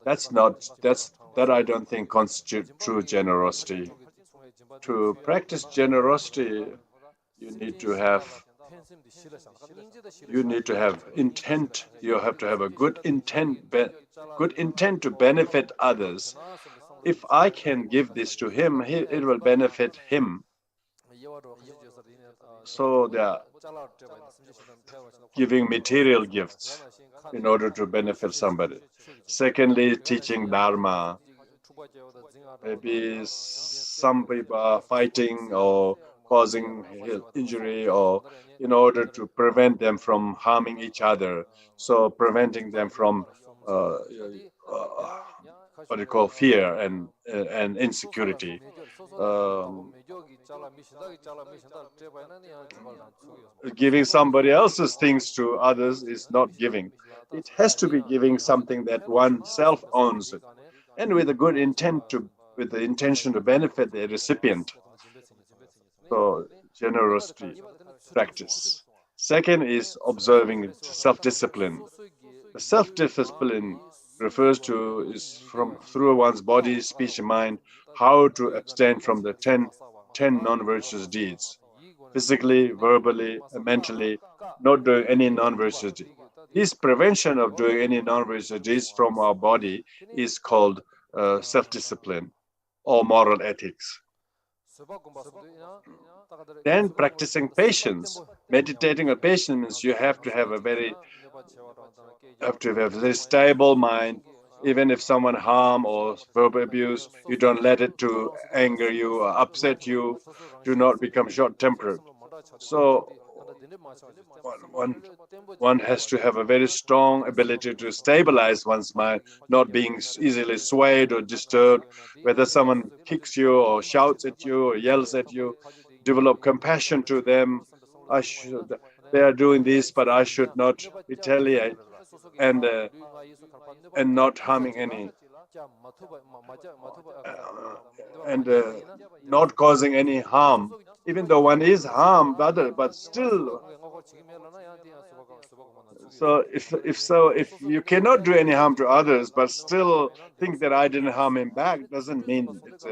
That I don't think constitutes true generosity. To practice generosity, you need to have intent. You have to have a good intent to benefit others. If I can give this to him, it will benefit him. So they are giving material gifts in order to benefit somebody. Secondly, teaching Dharma. Maybe some people are fighting or causing injury, or in order to prevent them from harming each other. So preventing them from what you call fear and insecurity. Giving somebody else's things to others is not giving. It has to be giving something that oneself owns it, and with a good intent with the intention to benefit the recipient. So generosity practice. Second is observing self-discipline. The self-discipline refers to through one's body, speech, and mind, how to abstain from the 10 non-virtuous deeds. Physically, verbally, and mentally, not doing any non-virtuous deeds. This prevention of doing any non-virtuous deeds from our body is called self-discipline or moral ethics. Then practicing patience. Meditating on patience means you have to have a very stable mind. Even if someone harm or verbal abuse, you don't let it to anger you or upset you. Do not become short-tempered. So one has to have a very strong ability to stabilize one's mind, not being easily swayed or disturbed. Whether someone kicks you or shouts at you or yells at you, develop compassion to them. They are doing this, but I should not retaliate, and not harming any, and not causing any harm. Even though one is harmed, but still. So if you cannot do any harm to others, but still think that I didn't harm him back, doesn't mean it's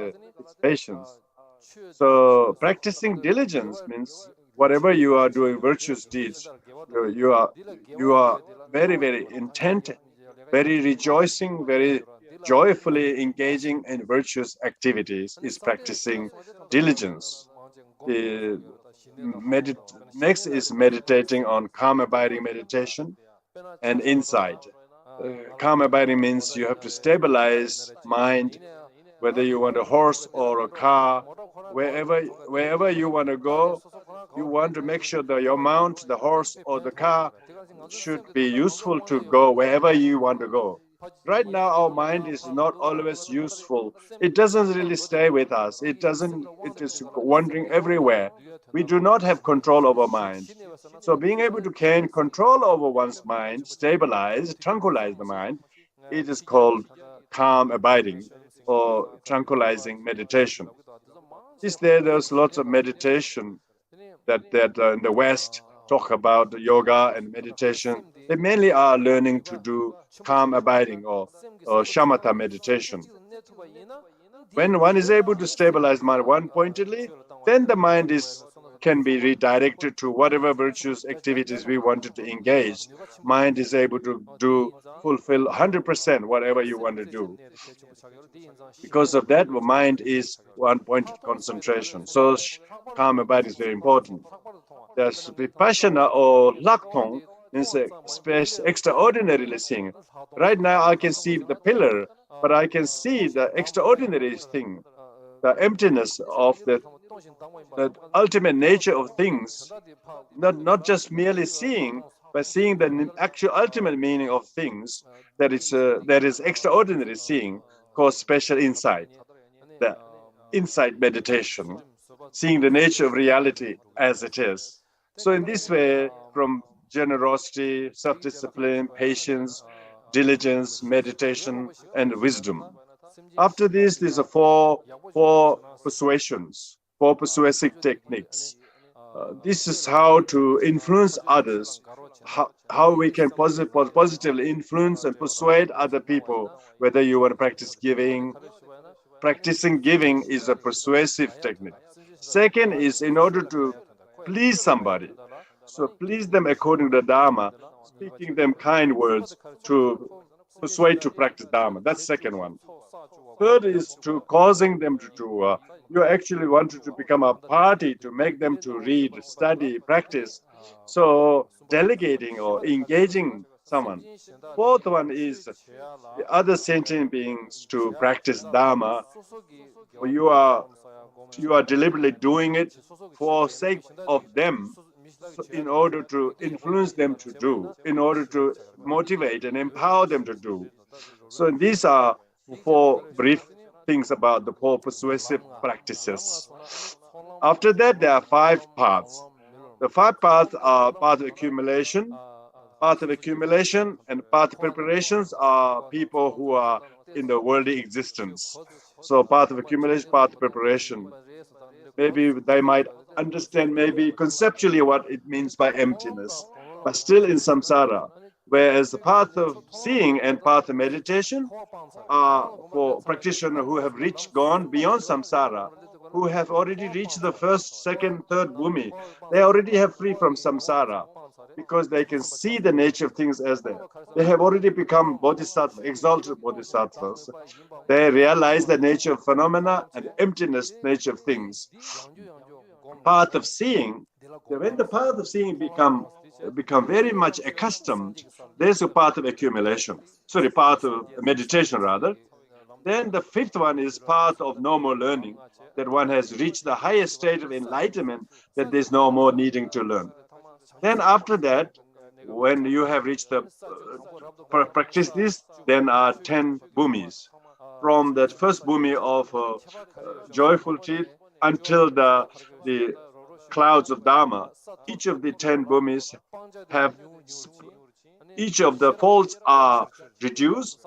patience. So practicing diligence means whatever you are doing virtuous deeds, you are very, very intent, very rejoicing, very joyfully engaging in virtuous activities is practicing diligence. Next is meditating on calm abiding meditation and insight. Calm abiding means you have to stabilize mind, whether you want a horse or a car, wherever you want to go, you want to make sure that your mount, the horse or the car should be useful to go wherever you want to go. Right now, our mind is not always useful. It doesn't really stay with us. It is wandering everywhere. We do not have control over mind. So being able to gain control over one's mind, stabilize, tranquilize the mind, it is called calm abiding or tranquilizing meditation. There's lots of meditation that in the West talk about yoga and meditation. They mainly are learning to do calm abiding or shamatha meditation. When one is able to stabilize mind one pointedly, then the mind can be redirected to whatever virtuous activities we wanted to engage. Mind is able to fulfill 100% whatever you want to do. Because of that, the mind is one-pointed concentration. So calm abiding is very important. There's vipassana or laktong means extraordinarily seeing. Right now, I can see the pillar, but I can see the extraordinary thing, the emptiness of the ultimate nature of things, not just merely seeing, but seeing the actual ultimate meaning of things. That is extraordinary seeing, called special insight, the insight meditation, seeing the nature of reality as it is. So in this way, from generosity, self-discipline, patience, diligence, meditation, and wisdom. After this, there's four persuasions, four persuasive techniques. This is how to influence others, how we can positively influence and persuade other people, whether you want to practice giving. Practicing giving is a persuasive technique. Second is in order to please somebody. So please them according to the Dharma, speaking them kind words to persuade to practice Dharma. That's second one. Third is to causing them to do. You actually wanted to become a party to make them to read, study, practice. So delegating or engaging someone. Fourth one is the other sentient beings to practice Dharma. You are deliberately doing it for sake of them, so in order to influence them to do, in order to motivate and empower them to do. So these are four brief things about the four persuasive practices. After that, there are five paths. The five paths are path of accumulation. Path of accumulation and path preparations are people who are in the worldly existence. So path of accumulation, path preparation. Maybe they might understand maybe conceptually what it means by emptiness, but still in samsara. Whereas the path of seeing and path of meditation are for practitioners who have gone beyond samsara, who have already reached the first, second, third bhumi. They already have free from samsara because they can see the nature of things as they are. They have already become bodhisattvas, exalted bodhisattvas. They realize the nature of phenomena and the emptiness nature of things. Path of seeing, when the path of seeing become very much accustomed, there's a path of accumulation. Sorry, path of meditation rather. Then the fifth one is path of no more learning, that one has reached the highest state of enlightenment, that there's no more needing to learn. Then after that, when you have reached the practice this, then are 10 bhumis. From that first bhumi of joyful teeth until the clouds of Dharma, each of the 10 bhumis have, each of the faults are reduced,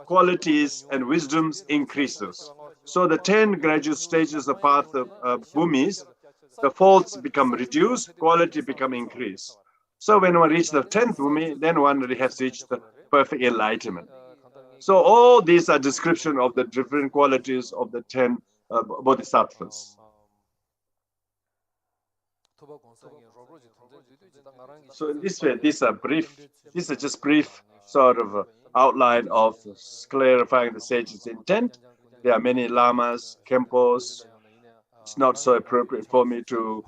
qualities and wisdoms increases. So the 10 gradual stages of path of bhumis, the faults become reduced, quality become increased. So when one reaches the 10th bhumi, then one has reached the perfect enlightenment. So all these are description of the different qualities of the 10 bodhisattvas. So in this way, these are just brief sort of outline of clarifying the sage's intent. There are many lamas, kempos. It's not so appropriate for me to.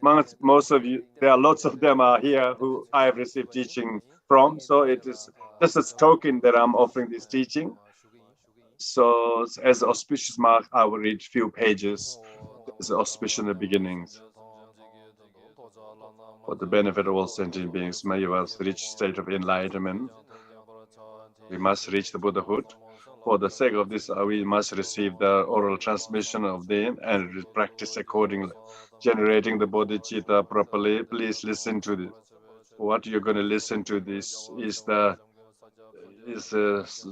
Most of you, there are lots of them are here who I have received teaching from. So it is just a token that I'm offering this teaching. So as auspicious mark, I will read few pages as auspicious beginnings. For the benefit of all sentient beings, may you have reach state of enlightenment. We must reach the Buddhahood. For the sake of this, we must receive the oral transmission of the and practice accordingly, generating the bodhicitta properly. Please listen to this. What you're going to listen to this is the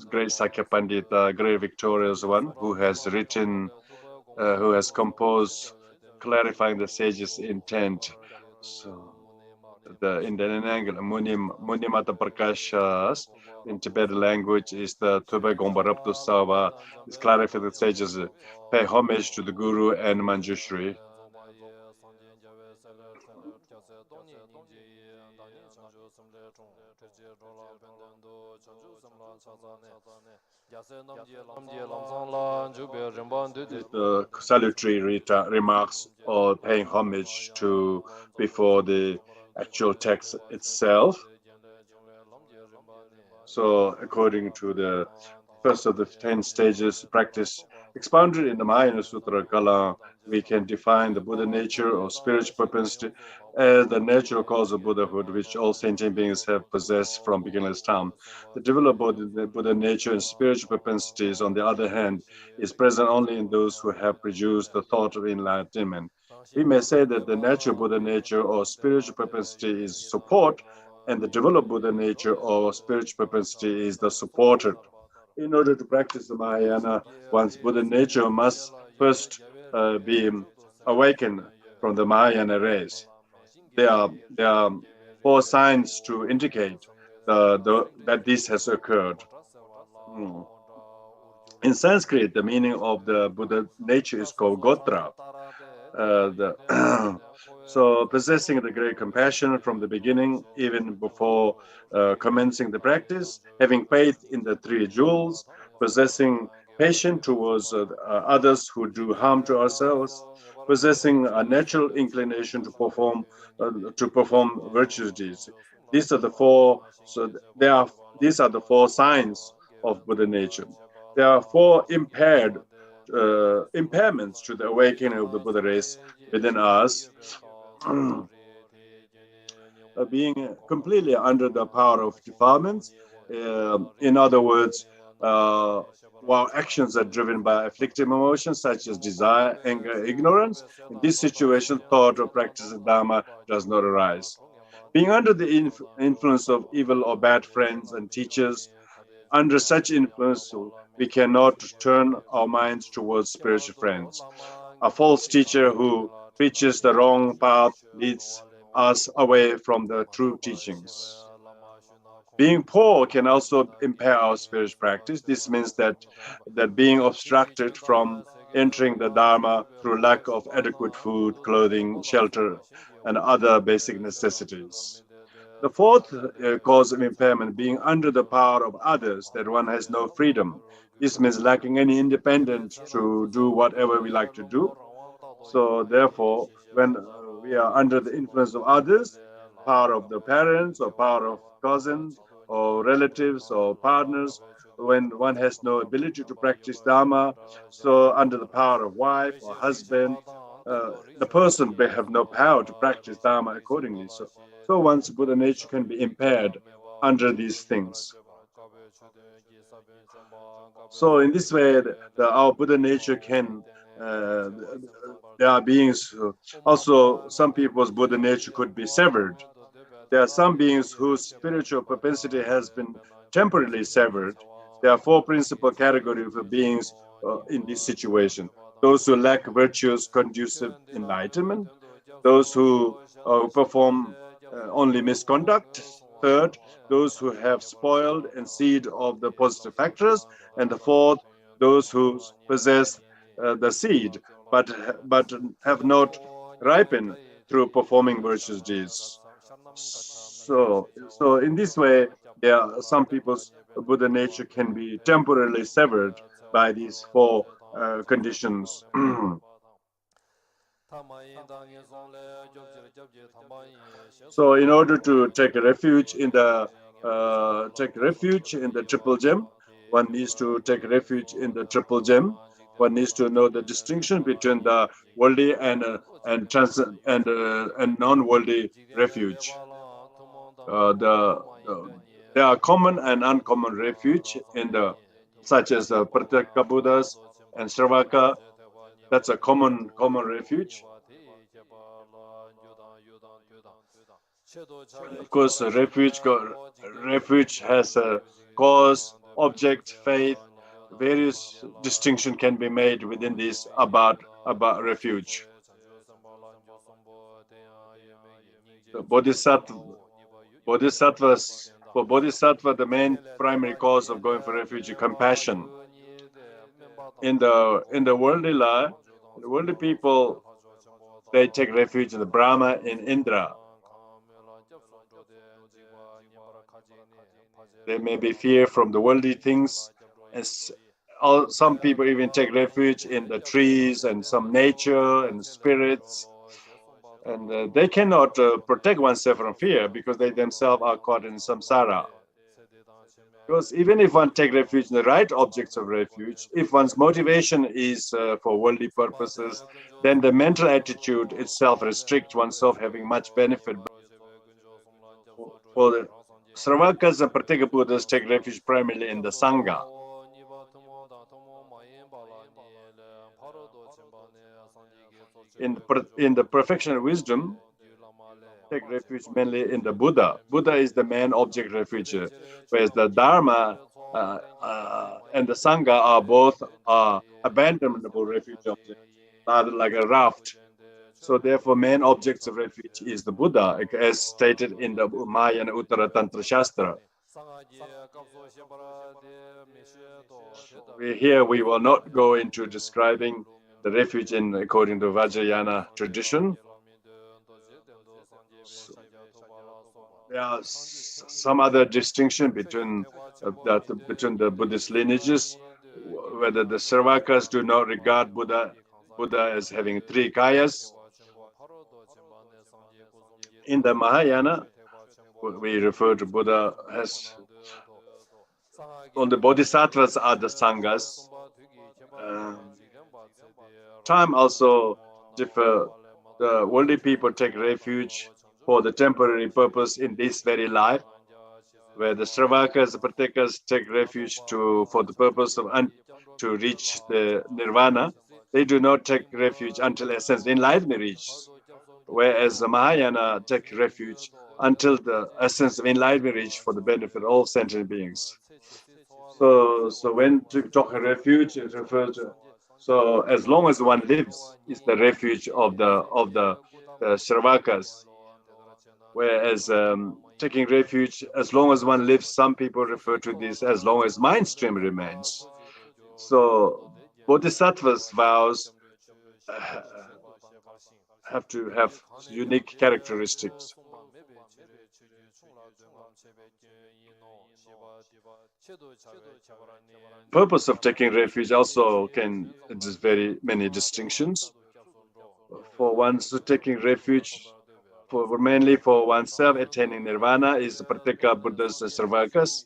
great Sakya Pandita, great victorious one, who has written, who has composed, clarifying the sage's intent. So, in the Inaugural Munimata Prakashas in Tibetan language is the Tube Gombaraptu Sava, is clarifying the sages, pay homage to the Guru and Manjushri. The salutary remarks or paying homage to before the actual text itself. So according to the first of the 10 stages practice expounded in the Mahayana Sutra Kala, we can define the Buddha nature or spiritual propensity as the natural cause of Buddhahood, which all sentient beings have possessed from beginner's time. The developed Buddha nature and spiritual propensities, on the other hand, is present only in those who have produced the thought of enlightenment. We may say that the natural Buddha nature or spiritual propensity is support, and the developed Buddha nature or spiritual propensity is the supported. In order to practice the Mahayana, one's Buddha nature must first be awakened from the Mahayana rays. There are 4 signs to indicate that this has occurred. In Sanskrit, the meaning of the Buddha nature is called Gotra. So possessing the great compassion from the beginning, even before commencing the practice, having faith in the 3 jewels, possessing patience towards others who do harm to ourselves, possessing a natural inclination to perform virtuous deeds. These are the 4. So these are the 4 signs of Buddha nature. There are 4 impairments to the awakening of the Buddha race within us. Being completely under the power of defilements. In other words, while actions are driven by afflictive emotions such as desire, anger, ignorance, in this situation, thought or practice of Dharma does not arise. Being under the influence of evil or bad friends and teachers, under such influence, we cannot turn our minds towards spiritual friends. A false teacher who preaches the wrong path leads us away from the true teachings. Being poor can also impair our spiritual practice. This means that being obstructed from entering the Dharma through lack of adequate food, clothing, shelter, and other basic necessities. The 4th cause of impairment, being under the power of others, that one has no freedom. This means lacking any independence to do whatever we like to do. So therefore, when we are under the influence of others, power of the parents or power of cousins or relatives or partners, when one has no ability to practice Dharma, so under the power of wife or husband, the person may have no power to practice Dharma accordingly. So one's Buddha nature can be impaired under these things. So in this way, our Buddha nature can, there are beings also, some people's Buddha nature could be severed. There are some beings whose spiritual propensity has been temporarily severed. There are 4 principal categories of beings in this situation. Those who lack virtues conducive enlightenment, those who perform only misconduct. 3rd, those who have spoiled and seed of the positive factors. And the 4th, those who possess the seed but have not ripen through performing virtuous deeds. So in this way, some people's Buddha nature can be temporarily severed by these four conditions. So, in order to take refuge in the triple gem, one needs to take refuge in the triple gem. One needs to know the distinction between the worldly and non-worldly refuge. There are common and uncommon refuge in the, such as the Pratyeka Buddhas and Sravaka. That's a common refuge. Of course, refuge has a cause, object, faith. Various distinction can be made within this about refuge. The bodhisattvas, for bodhisattva, the main primary cause of going for refuge is compassion. In the worldly life, the worldly people, they take refuge in the Brahma, in Indra. They may be fear from the worldly things. Some people even take refuge in the trees and some nature and spirits. And they cannot protect oneself from fear because they themselves are caught in samsara. Because even if one takes refuge in the right objects of refuge, if one's motivation is for worldly purposes, then the mental attitude itself restricts oneself having much benefit. For the Sravakas and Pratyeka Buddhas take refuge primarily in the Sangha. In the perfection of wisdom, take refuge mainly in the Buddha. Buddha is the main object refuge, whereas the Dharma and the Sangha are both abandonable refuge objects, like a raft. So therefore, main objects of refuge is the Buddha, as stated in the Mahayana Uttara Tantra Shastra. Here we will not go into describing the refuge according to Vajrayana tradition. There are some other distinction between the Buddhist lineages, whether the Sravakas do not regard Buddha as having three kayas. In the Mahayana, we refer to Buddha as, on the Bodhisattvas are the Sanghas. Time also differ. The worldly people take refuge for the temporary purpose in this very life, where the Sravakas, the Pratyakas take refuge for the purpose of to reach the nirvana. They do not take refuge until essence enlightenment reaches, whereas the Mahayana take refuge until the essence of enlightenment reach for the benefit of all sentient beings. So when to talk a refuge, it refers to, so as long as one lives is the refuge of the Sravakas. Whereas taking refuge, as long as one lives, some people refer to this as long as mind stream remains. So Bodhisattva's vows have to have unique characteristics. Purpose of taking refuge also can, there's very many distinctions. For one's taking refuge, mainly for oneself attaining nirvana, is the Pratyeka Buddhas and Sravakas.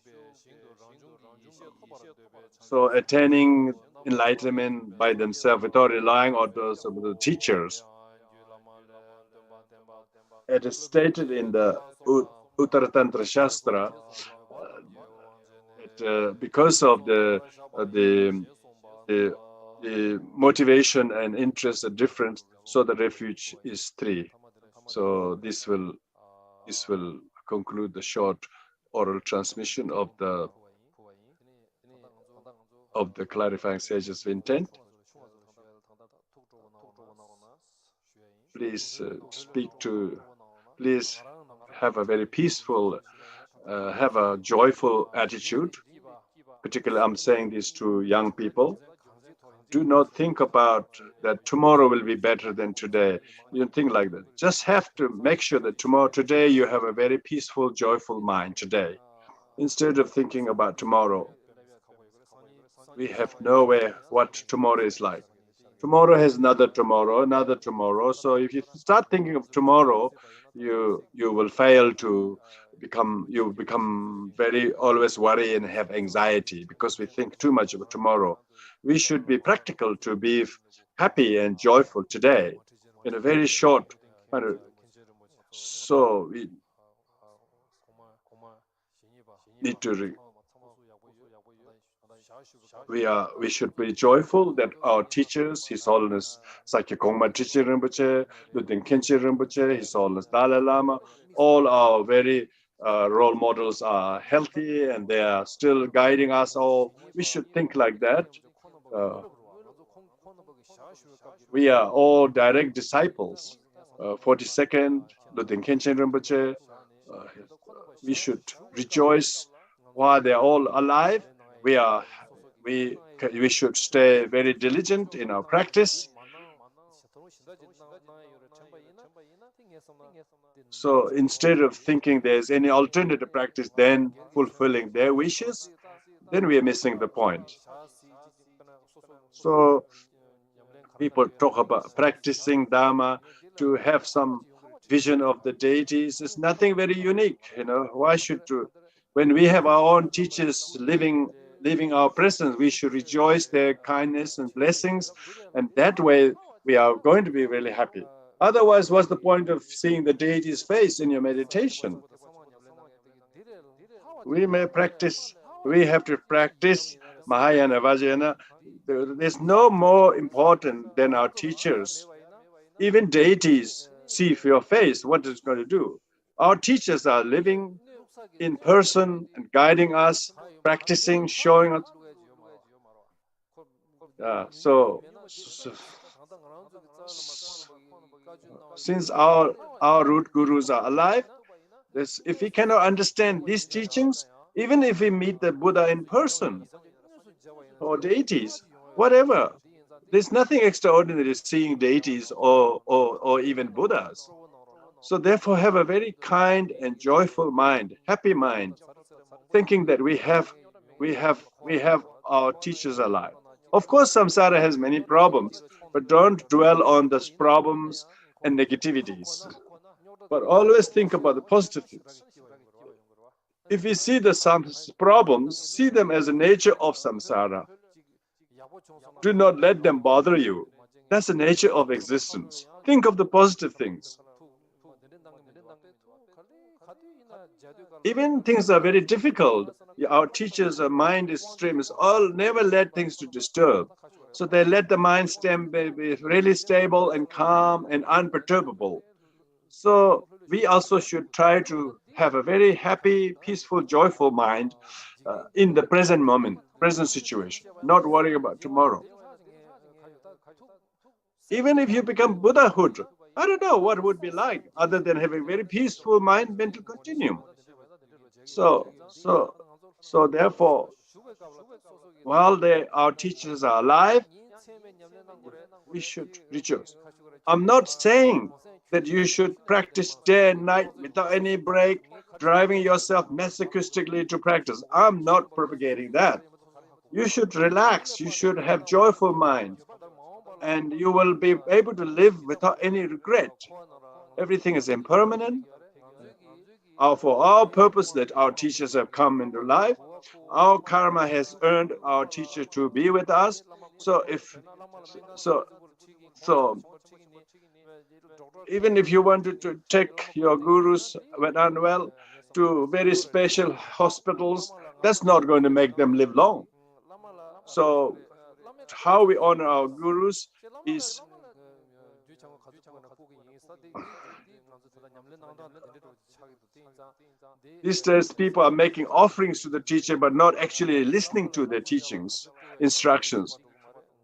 So attaining enlightenment by themselves without relying on those of the teachers. It is stated in the Uttara Tantra Shastra that because of the motivation and interest are different, so the refuge is three. So this will conclude the short oral transmission of the clarifying sages of intent. Please please have a very peaceful, have a joyful attitude. Particularly, I'm saying this to young people. do not think about that tomorrow will be better than today. You don't think like that. Just have to make sure that today you have a very peaceful, joyful mind today. Instead of thinking about tomorrow, we have no way what tomorrow is like. Tomorrow has another tomorrow, another tomorrow. So if you start thinking of tomorrow, you will fail to become very always worry and have anxiety because we think too much about tomorrow. We should be practical to be happy and joyful today in a very short manner. So we need to we should be joyful that our teachers, His Holiness Sakya Trizin Rinpoche, Luten Khenche Rinpoche, His Holiness Dalai Lama, all our very role models are healthy and they are still guiding us all. We should think like that. We are all direct disciples. 42nd, Luten Khenche Rinpoche. We should rejoice while they're all alive. We should stay very diligent in our practice. So instead of thinking there's any alternative practice than fulfilling their wishes, then we are missing the point. So people talk about practicing Dharma to have some vision of the deities. It's nothing very unique, Why should you? When we have our own teachers living our presence, we should rejoice their kindness and blessings, and that way we are going to be really happy. Otherwise, what's the point of seeing the deity's face in your meditation? We have to practice Mahayana Vajrayana. There's no more important than our teachers. Even deities see your face, what it's going to do. Our teachers are living in person and guiding us, practicing, showing us. Since our root gurus are alive, if we cannot understand these teachings, even if we meet the Buddha in person or deities, whatever, there's nothing extraordinary seeing deities or even Buddhas. So therefore, have a very kind and joyful mind, happy mind, thinking that we have our teachers alive. Of course, samsara has many problems, but don't dwell on those problems and negativities. But always think about the positive things. If you see the problems, see them as a nature of samsara. Do not let them bother you. That's the nature of existence. Think of the positive things. Even things are very difficult. Our teachers' mind is stream is all never let things to disturb. So they let the mind be really stable and calm and unperturbable. So we also should try to have a very happy, peaceful, joyful mind in the present moment, present situation, not worrying about tomorrow. Even if you become Buddhahood, I don't know what it would be like other than having a very peaceful mind, mental continuum. So therefore, while our teachers are alive, we should rejoice. I'm not saying that you should practice day and night without any break, driving yourself masochistically to practice. I'm not propagating that. You should relax. You should have joyful mind, and you will be able to live without any regret. Everything is impermanent. For our purpose that our teachers have come into life, our karma has earned our teacher to be with us. So even if you wanted to take your gurus when unwell to very special hospitals, that's not going to make them live long. So how we honor our gurus is these days people are making offerings to the teacher but not actually listening to their teachings, instructions.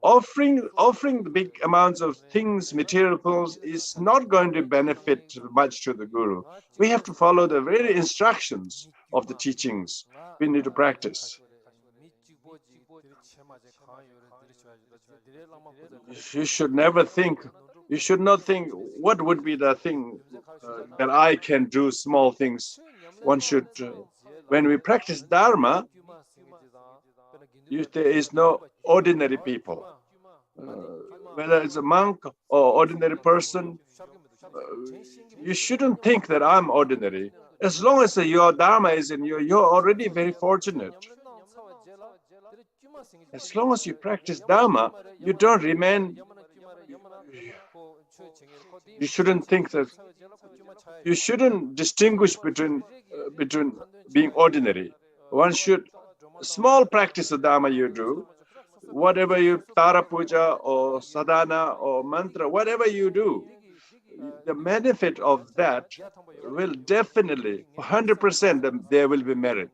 Offering the big amounts of things, materials, is not going to benefit much to the guru. We have to follow the very instructions of the teachings. We need to practice. You should never think, you should not think, what would be the thing that I can do small things. One should, when we practice Dharma, there is no ordinary people. Whether it's a monk or ordinary person, you shouldn't think that I'm ordinary. As long as your Dharma is in you, you're already very fortunate. As long as you practice Dharma, you don't remain, you shouldn't think that, you shouldn't distinguish between being ordinary. One should, small practice of Dharma you do, whatever you, Tara Puja or Sadhana or Mantra, whatever you do, the benefit of that will definitely, 100%, there will be merit.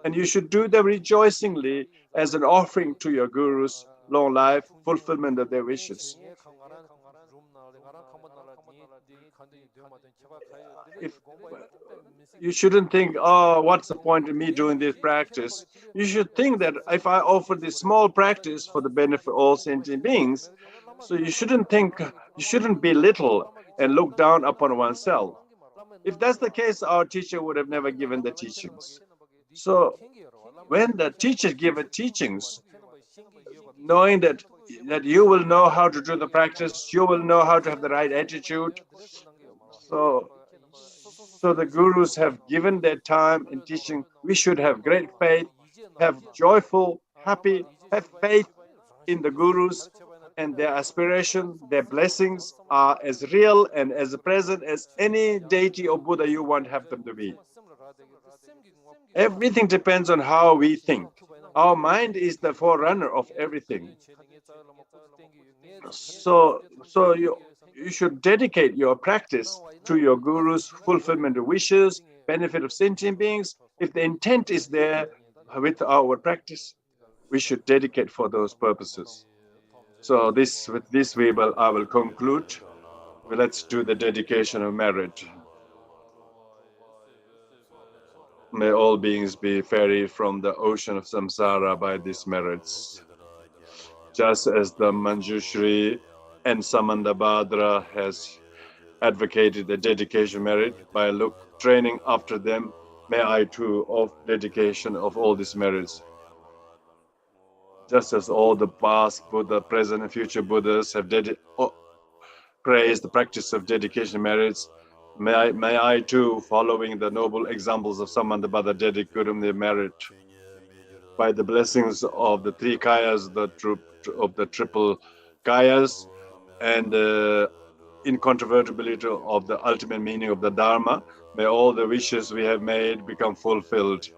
And you should do them rejoicingly as an offering to your gurus, long life, fulfillment of their wishes. You shouldn't think, oh, what's the point of me doing this practice? You should think that if I offer this small practice for the benefit of all sentient beings, so you shouldn't think, you shouldn't belittle and look down upon oneself. If that's the case, our teacher would have never given the teachings. So when the teacher gave teachings, knowing that you will know how to do the practice, you will know how to have the right attitude. So the gurus have given their time in teaching. We should have great faith, have joyful, happy, have faith in the gurus, and their aspiration, their blessings are as real and as present as any deity or Buddha you want to have them to be. Everything depends on how we think. Our mind is the forerunner of everything. So you should dedicate your practice to your gurus, fulfillment of wishes, benefit of sentient beings. If the intent is there with our practice, we should dedicate for those purposes. So with this I will conclude. Let's do the dedication of merit. May all beings be ferried from the ocean of samsara by these merits. Just as the Manjushri and Samandabhadra has advocated the dedication merit by training after them, may I too of dedication of all these merits. Just as all the past Buddha, present and future Buddhas have praised the practice of dedication merits, may I too, following the noble examples of Samandabhadra, dedicate the merit by the blessings of the three kayas, of the triple kayas, and the incontrovertibility of the ultimate meaning of the Dharma. May all the wishes we have made become fulfilled.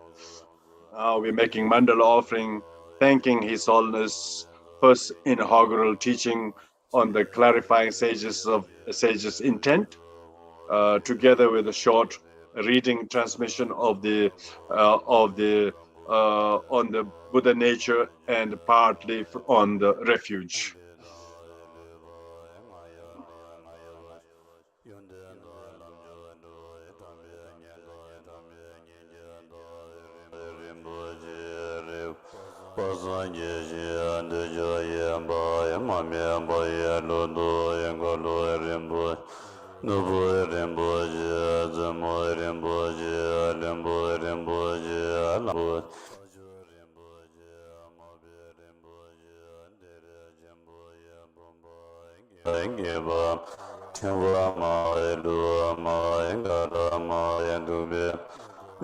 Now we're making mandala offering, thanking His Holiness, first inaugural teaching on the clarifying sages intent, together with a short reading transmission on the Buddha nature and partly on the refuge.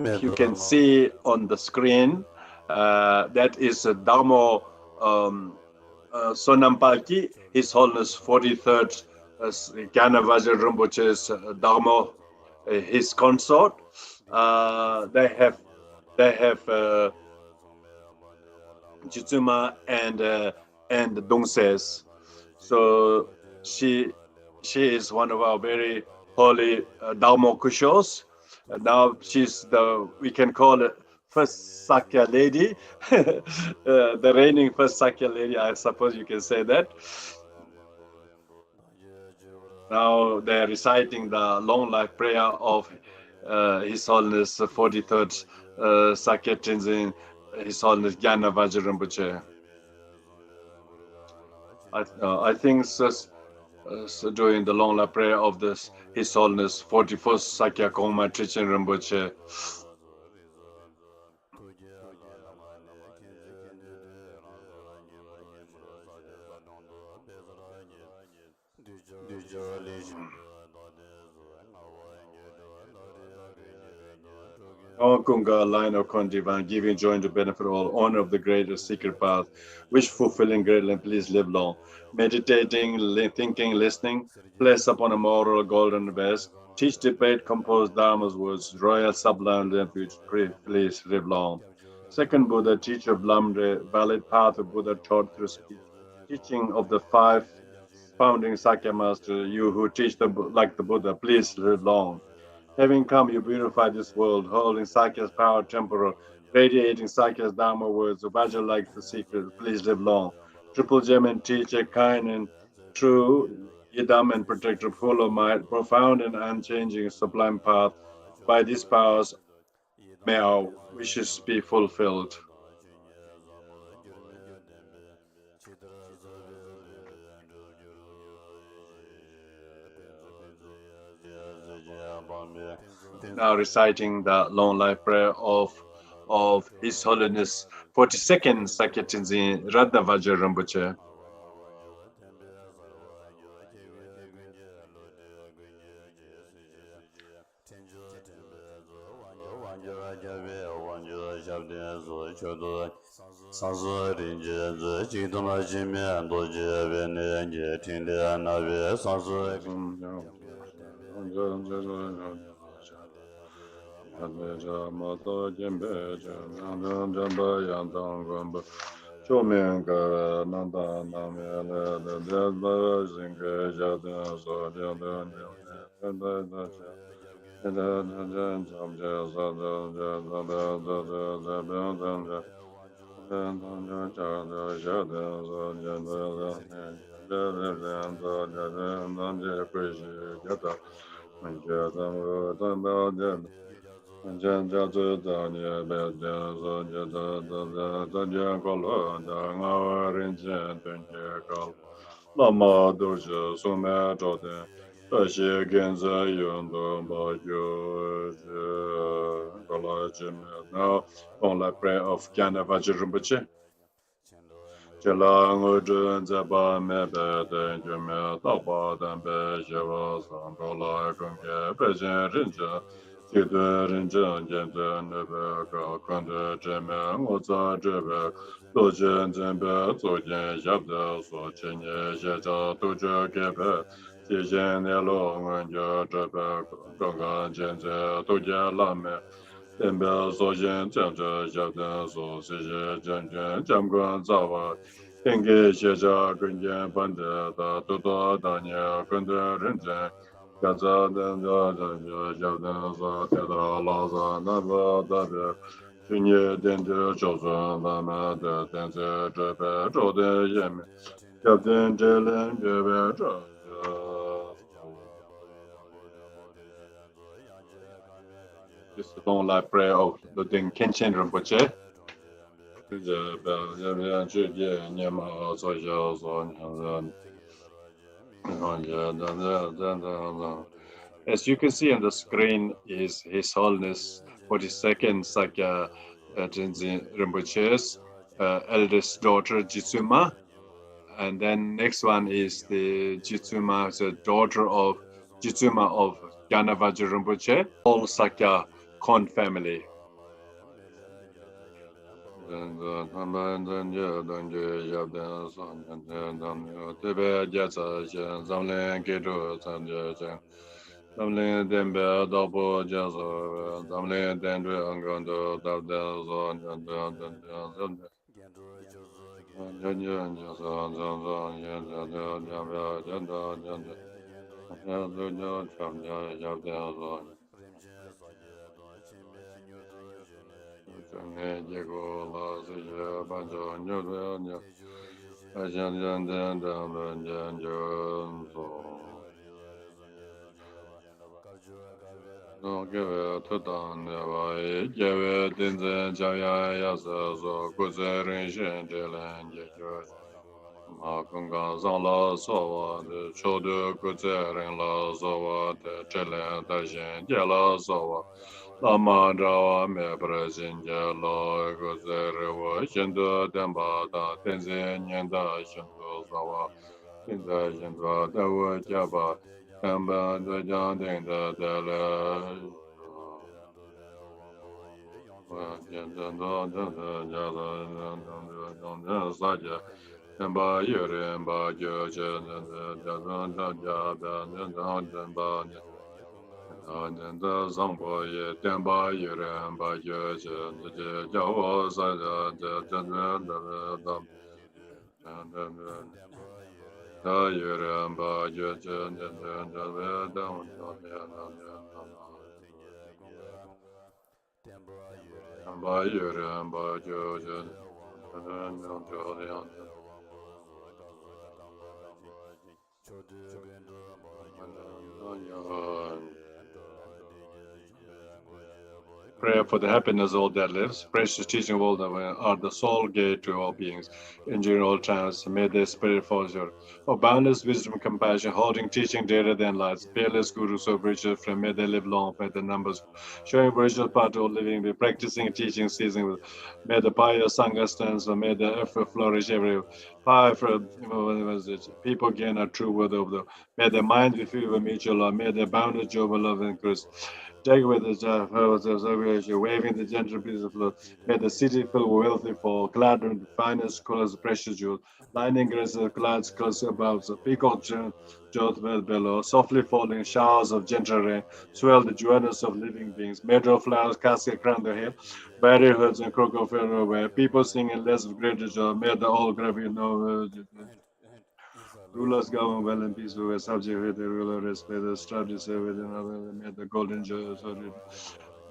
You can see on the screen, that is Dharma Sonampalki, His Holiness 43rd Gyanavajra Rinpoche's Dharma, his consort. They have Jitsuma and Dongses. So she is one of our very holy Dharma Kushos. Now she's we can call it first Sakya lady, the reigning first Sakya lady, I suppose you can say that. Now they're reciting the long life prayer of His Holiness 43rd Sakya Trizin, His Holiness Gyanavajra Rinpoche. I think during the long life prayer of this His Holiness 41st Sakya Kongma Trizin Rinpoche. All Kunga, line of Kondivan, giving joy to benefit all, honor of the greatest secret path, wish fulfilling great and please live long. Meditating, thinking, listening, place upon a moral golden vest, teach, debate, compose Dharma's words, royal sublime refuge, please live long. Second Buddha, teacher of Lamre, valid path of Buddha taught through speech, teaching of the five founding Sakya master, you who teach like the Buddha, please live long. Having come, you beautify this world, holding Sakya's power temporal, radiating Sakya's Dharma words, Vajra like the secret, please live long. Triple gem and teacher, kind and true, Yidam and protector, full of might, profound and unchanging, sublime path. By these powers, may our wishes be fulfilled. Now reciting the long life prayer of His Holiness 42nd Sakya Tenzin Radhavaja Rinpoche. Lama Doja Sume Joden, Tashi Genza Yondo Bayo Now, on la prayer of Gyana Vajra Chelang Ujun Zaba Mebe Denjume Taba Dambe Shiva Sandola Kunge Pejen Rinja Tidu Rinja Jente Nebe Kande Jeme Ngoza Jebe Dojen Zembe Zojen Shabde So Chenye Shecha Tuja Gebe Tijen Nelo Ngenja Jebe Gongan Jenze Tuja Lame Dembe Sojen Jenze Shabde So Sije Jenjen Jamguan Zawa Tenge Shecha Gunjen Pandita Tuto Danya Kunde Rinjen Gaza Danja Janja Shabde So Teda Laza Naba Dabe Tunye Dende Chosun Lama De Tense Jebe Chode Yeme Shabden Jelen Jebe Chode. This is the long life prayer of the Ding Kenshin Rinpoche. As you can see on the screen is His Holiness 42nd Sakya Tenzin Rinpoche's eldest daughter Jitsuma, and then next one is the Jitsuma, the daughter of Jitsuma of Gyanavaja Rinpoche, all Sakya Kon family. Gunga Zala Sawa, the Choedak Kutsering La Sawa, the Chelen Darshan Jela Sawa, Lama Drawa Me Brazin Jela Kutserewa, Shindu Demba Da Tenzin Yenda Shindu Sawa, Tinza Shindwa Dawa Jaba, Kamba Dajan Dingda Dele. Sakya Temba Yuri Ba Jo Chen the Zangbo Ye Temba Yuri Ba Jo Chen the Jawa Sada the Yuri Ba Jo Chen Temba Yuri Ba Jo Chen Prayer for the happiness of all that lives. Precious teaching of all that are the sole gate to all beings, enduring all times. May their spirit foster. Of boundless wisdom, compassion, holding, teaching greater than lights. Fearless gurus of virtual friend. May they live long. May the numbers showing virtual part of all living, be practicing, teaching, seizing. May the pious sangha stands. May the effort flourish everywhere. People gain a true word of the. May their minds be filled with mutual love. May their boundless joy of love increase. Take with the waving the gentle piece of love. May the city filled with wealthy for glad and finest colors of precious jewels, lining grace of clouds close above, the peacock jewels below, softly falling showers of gentle rain, swell the journals of living beings, meadow flowers cascade crown the hill, barrier hoods and crook of where people sing in less of greater joy, may the all gravity know. Rulers govern well and peaceful, where subject with the ruler respect the strategy with another, may the golden joy, sorry.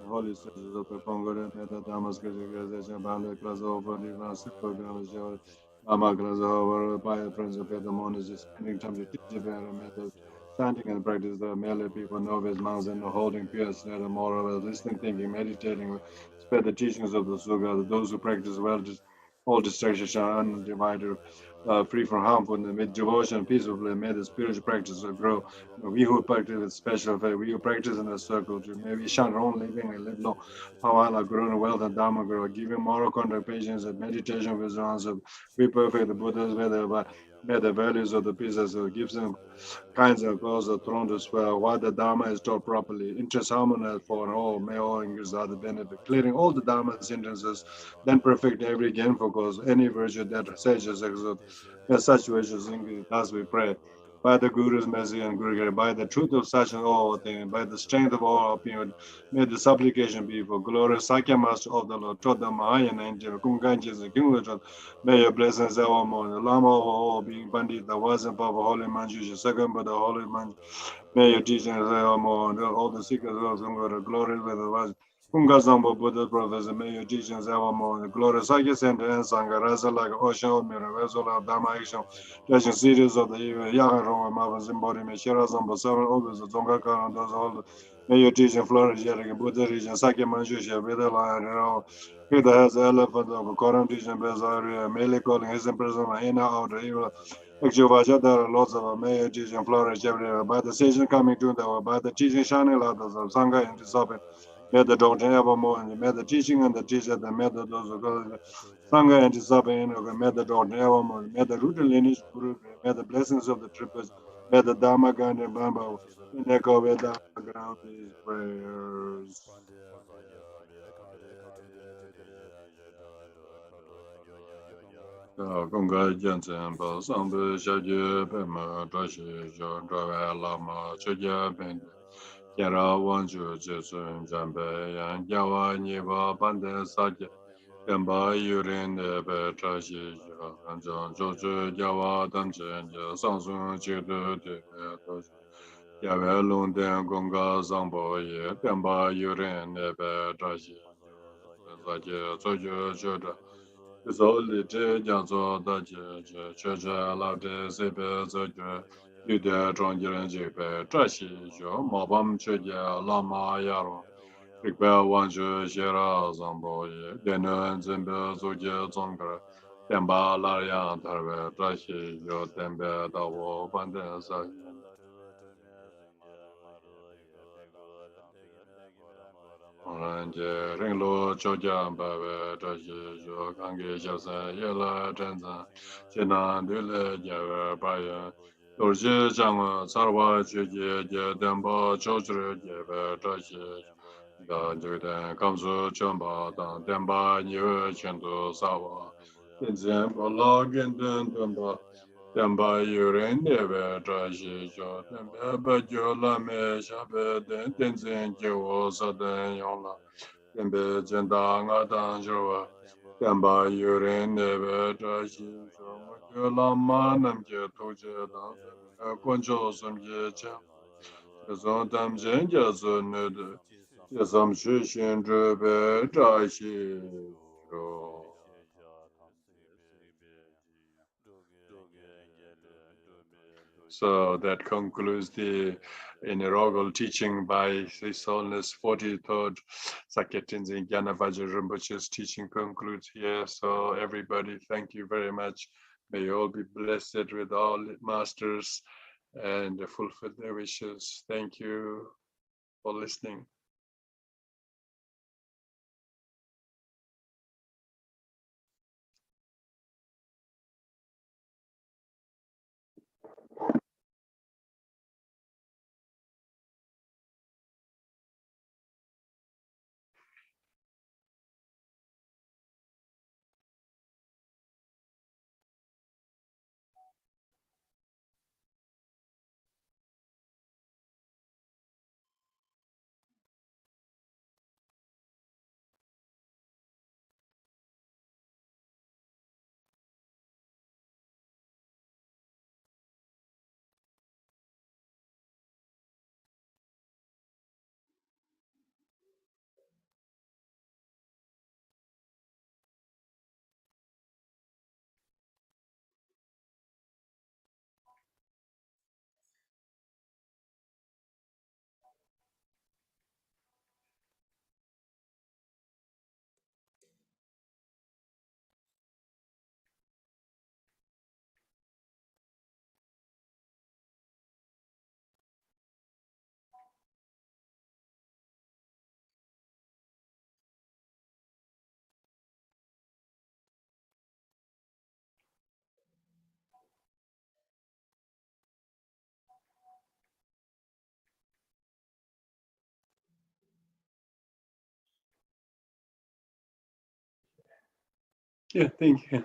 Holy Spirit of the Pongo, Meta Damascus, Banda class over the last program, Lama class over by the Prince of the Monas, spending time to teach better method, standing and practice the merely people, novice monks, and holding pure net and moral, listening, thinking, meditating, spread the teachings of the Suga, those who practice well, all distractions are undivided. Free from harmful and with devotion peacefully, may the spiritual practice grow. We who practice with special faith, we who practice in the circle, may we shun wrong living and live long. How grow in wealth and Dharma grow, giving moral conduct, patience, and meditation with answer. We perfect the Buddha's way, may the values of the pieces gives them kinds of cause the throne to swear why the Dharma is taught properly. Interest harmonize for all, may all increase other benefit. Clearing all the Dharma's hindrances, then perfect every gain for cause, any virtue that sages exalt. May such virtues increase, thus we pray. By the Guru's mercy and Guru, by the truth of such and all things, by the strength of all opinion, may the supplication be for glorious Sakya Master of the Lord, Choedak Mahayana Angel, Kunganches and King. May your blessings evermore. The Lama of all being Pandita, the wise and powerful Holy Manjushri, second but the Holy Manjushri. May your teachings evermore. All the seekers of the glory with the wise. Kungazamba Buddha Professor, may your teachings evermore. The glorious Sakya Center and Sangha, Rasa like ocean of mirror, vessel of Dharma action, judging series of the evil, Yaga Roma, Mavas embodiment, Shirazamba, seven others, Zonga Karan, those all. May your teaching flourish, Buddha region, Sakya Manjushri, Vidala, Peter has the elephant of a current region, Bezaria, Mele calling his imprisonment in or out, evil. Exuvasha, there are lots of may teaching flourish everywhere. By the season coming to the by the teaching shining light of Sangha and the may the doctrine evermore, and may the teaching and the teacher, the method of the Sangha and the Sabbath, may the doctrine evermore, may the root lineage, may the blessings of the triplets, may the Dharma Gandhi Bamba, in echo with the ground these prayers. Gonga Jensen, Sambu Shaji, Pema, Trashi, John Travel, Lama, Choja, Bend, Yara, Wanju, Jesun, Jambe, and Yawa, Niva, Pande, Sakya, Kemba, Yurin, Be, Trashi, and John Joju, Yawa, Damchen, Sansun, Chidu, Yawa, Lunden, Gonga, Zambo, Kemba, Yurin, Be, Trashi, Sakya, Joju, Joda. Zoli te jianzo da ji che la de se be ze ju yu de zhong ji ren ji be zhe xi ju mo bam che ji la ma ya ro rik be wan ju xie ra zang bo yi de ne zhen be zu ji zong ge Temba Laryan Tarve Trashi Yo Tembe Dawo Banden Sa Oranje Ringlo Choja Babe Trashi Yo Kange Shasan Yela Tenza Chena Dule Java Bayan Dorje Jama Sarwa Chuje Je Temba Chojre Java Trashi Da Juden Kamsu Chomba Dan Temba Nyu Chendu Sawa Tenzin Pala Genden Temba Temba Yuren Deve Trashi Jo Temba Bajo Lame Shabe Den Tenzin Jewo Saden Yonla Tembe Jenda Ngadan Jorwa Temba Yuren Deve Trashi Jo Mokyo Lama Namje Toje Dan Konjo Samje Chem Zon Tamjen Jazo Nudu Yasam Shishin Drube Trashi Jo. So that concludes the inaugural teaching by His Holiness 43rd Sakya Tenzin Gyanavaja Rinpoche's teaching concludes here. So everybody, thank you very much. May you all be blessed with all masters and fulfill their wishes. Thank you for listening. Yeah, thank you.